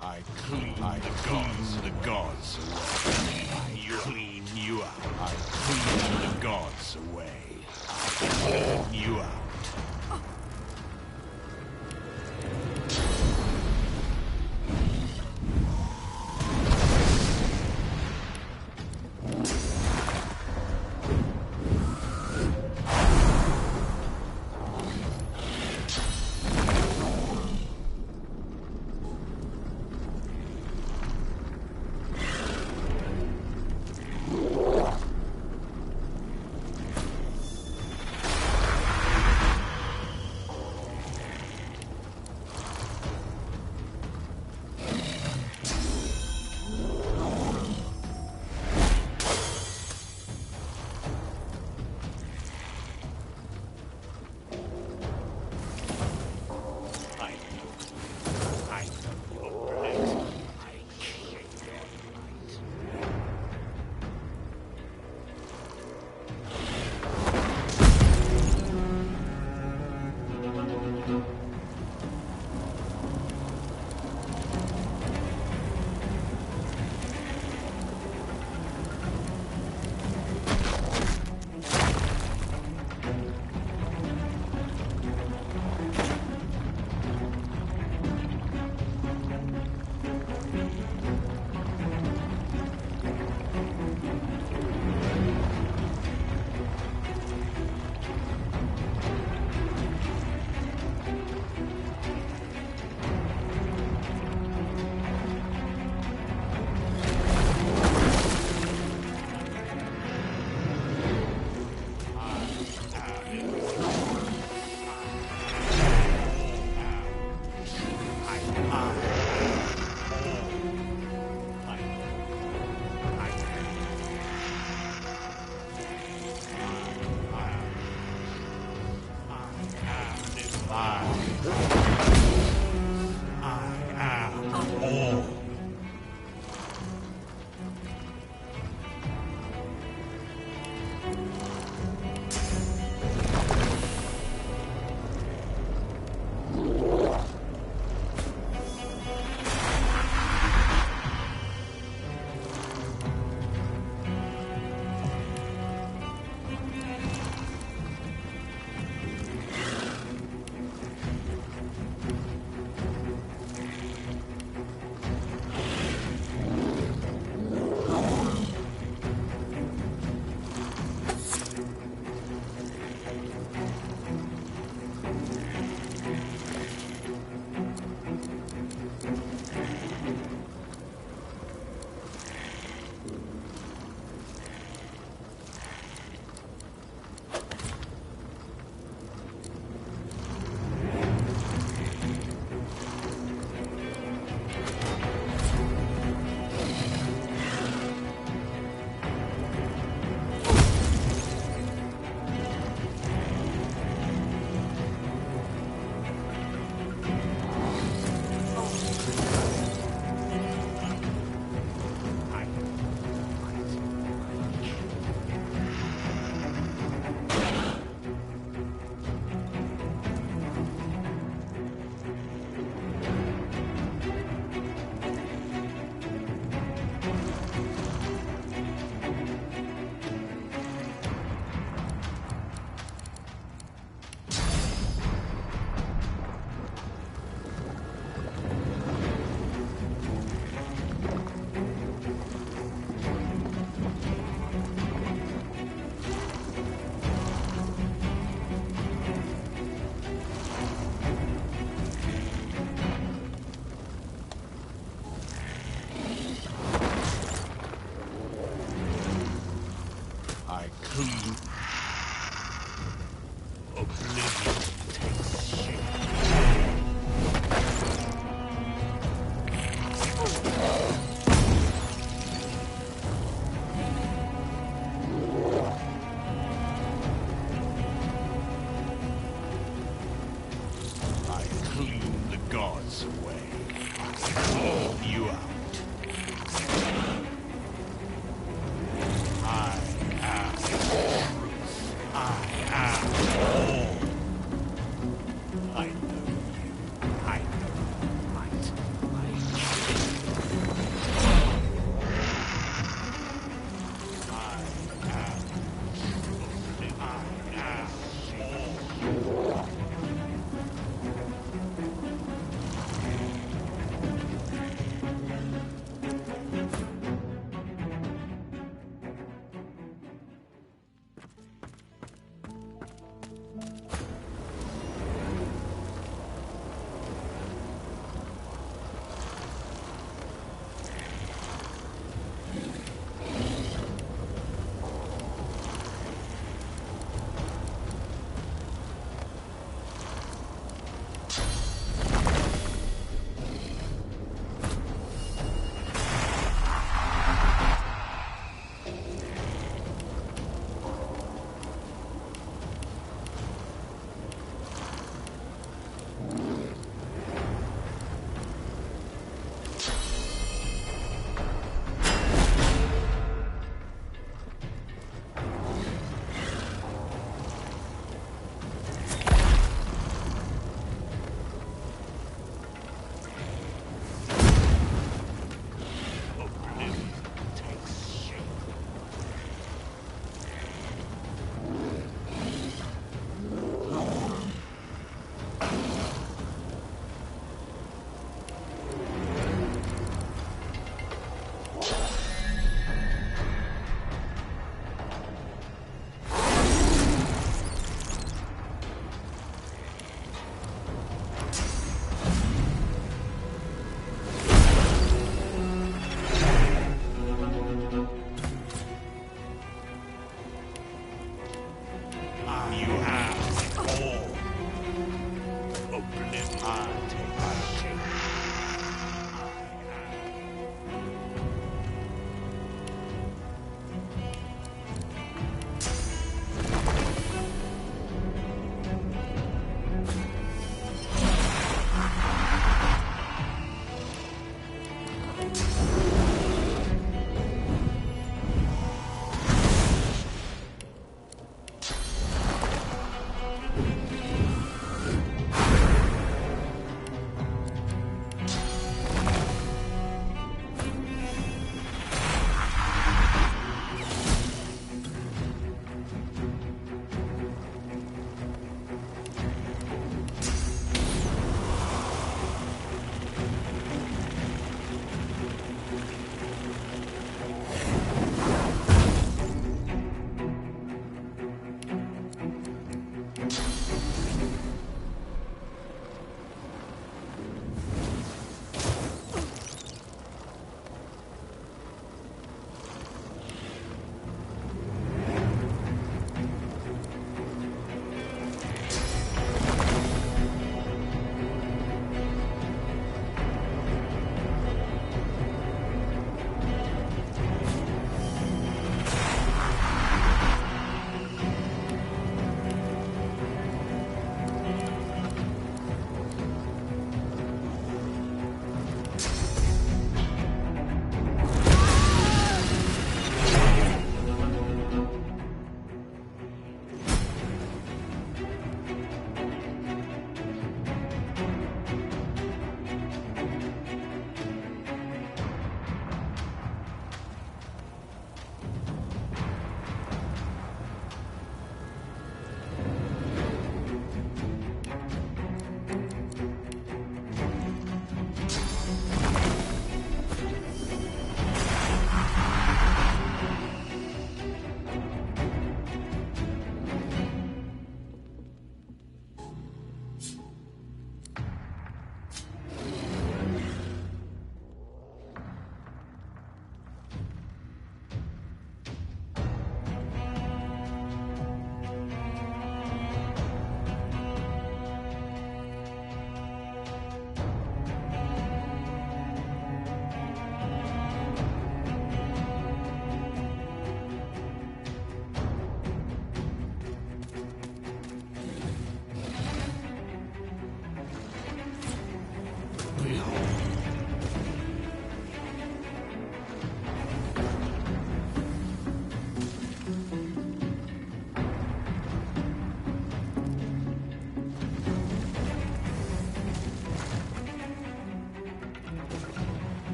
I clean the gods away. I clean you out. I clean the gods away. I clean you out.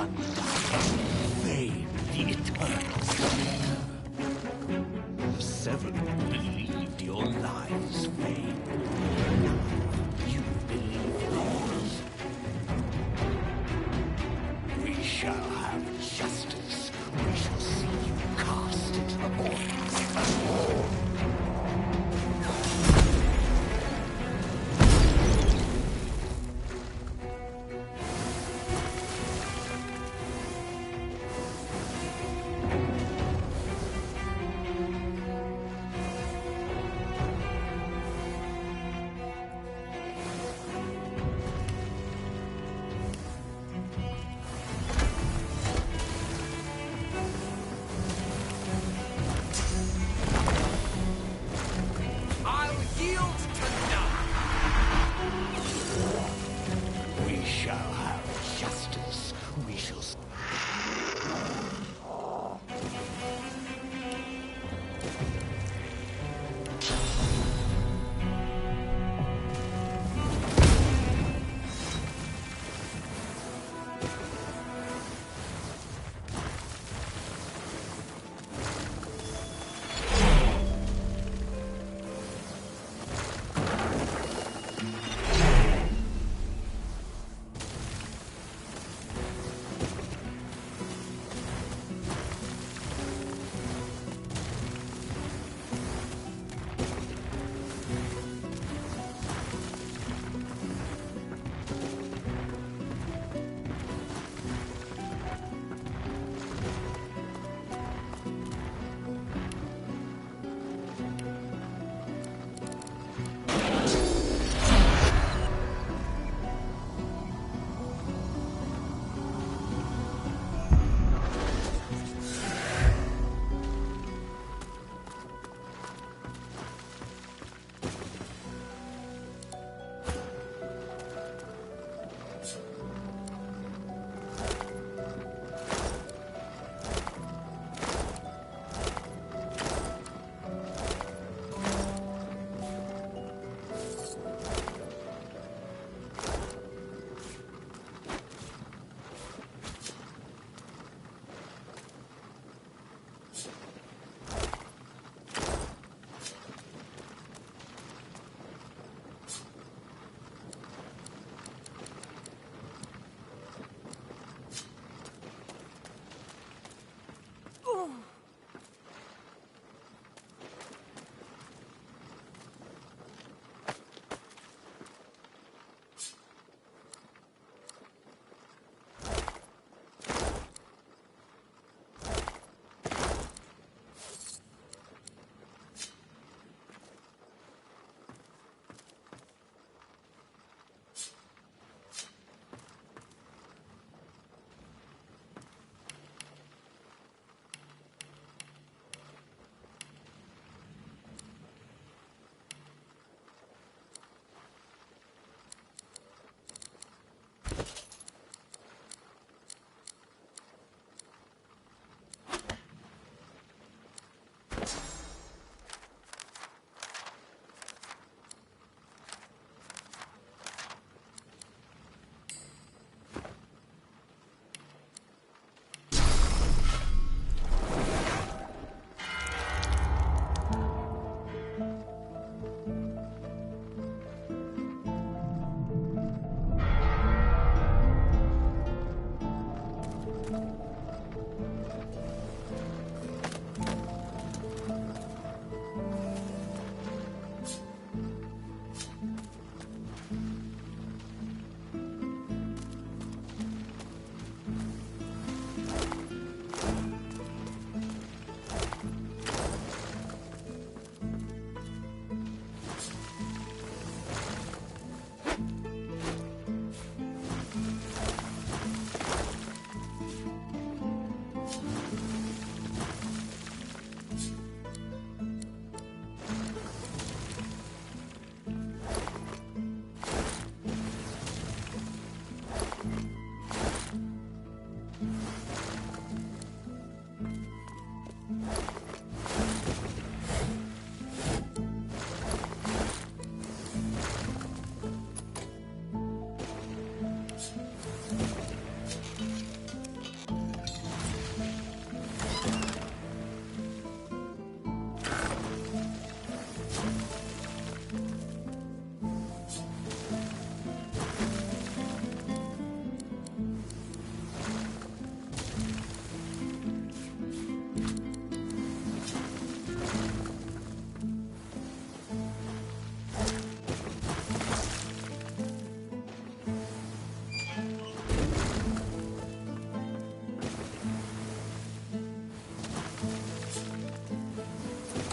undying fame, the eternal slayer. Seven believed your lies, fame. Now you believe theirs. We shall have justice. We shall see you cast into the void.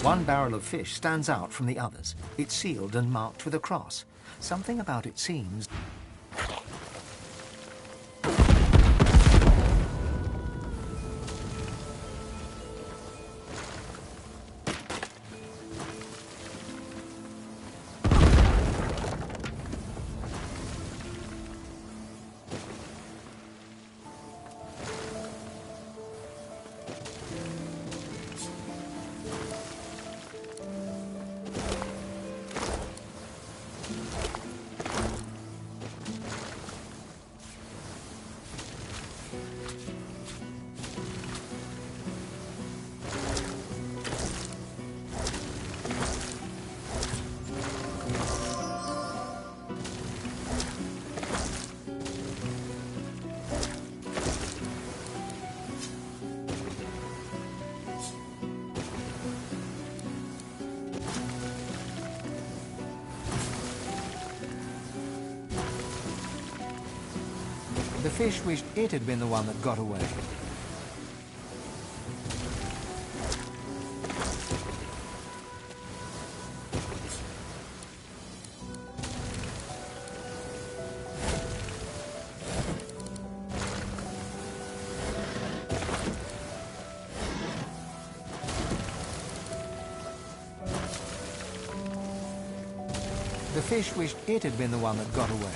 One barrel of fish stands out from the others. It's sealed and marked with a cross. Something about it seems... The fish wished it had been the one that got away. The fish wished it had been the one that got away.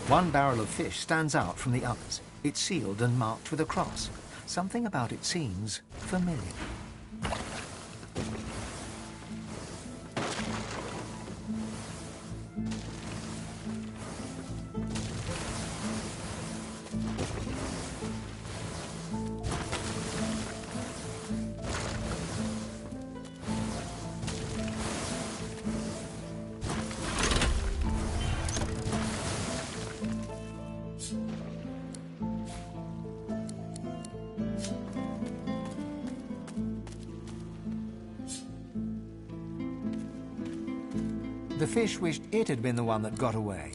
One barrel of fish stands out from the others. It's sealed and marked with a cross. Something about it seems familiar. The fish wished it had been the one that got away.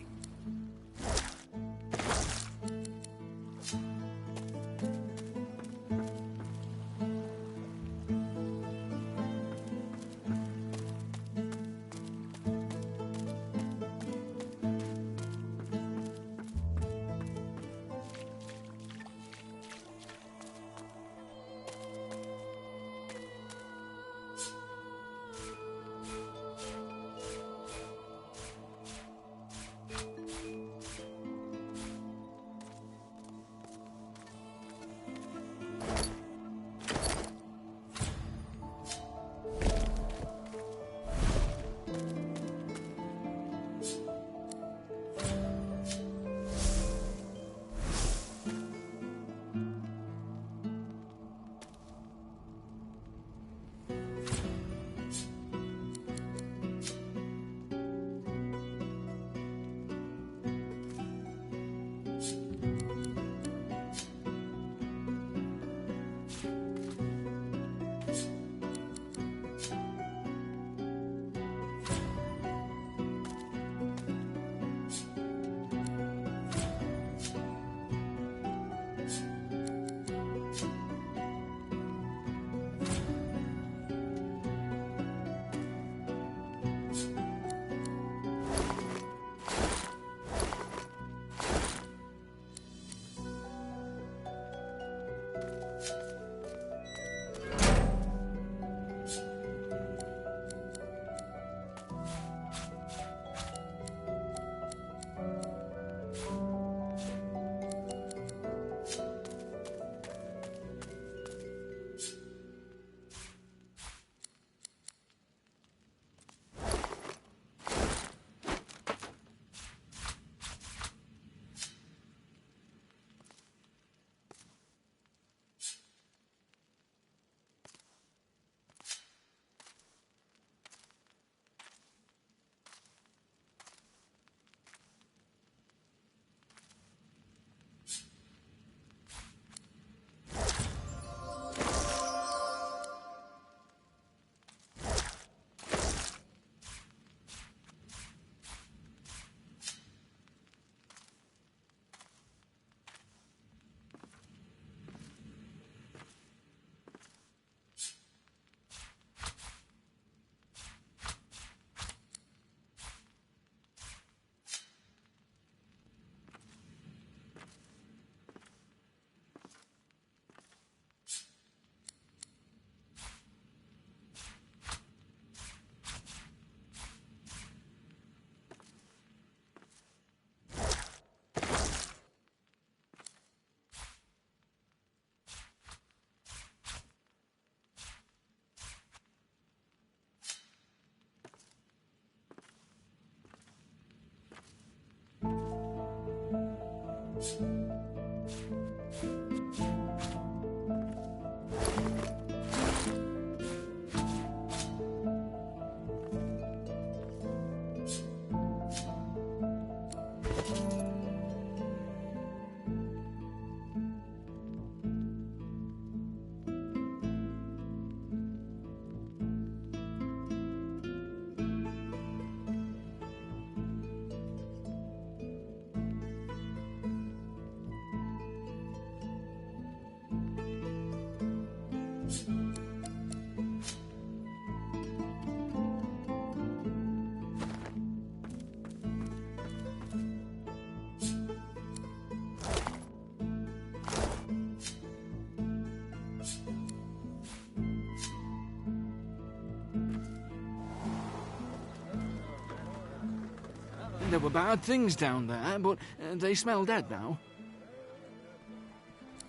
There were bad things down there, but they smell dead now.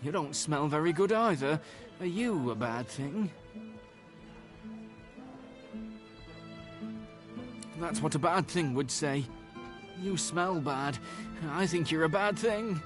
You don't smell very good either. Are you a bad thing? That's what a bad thing would say. You smell bad. I think you're a bad thing.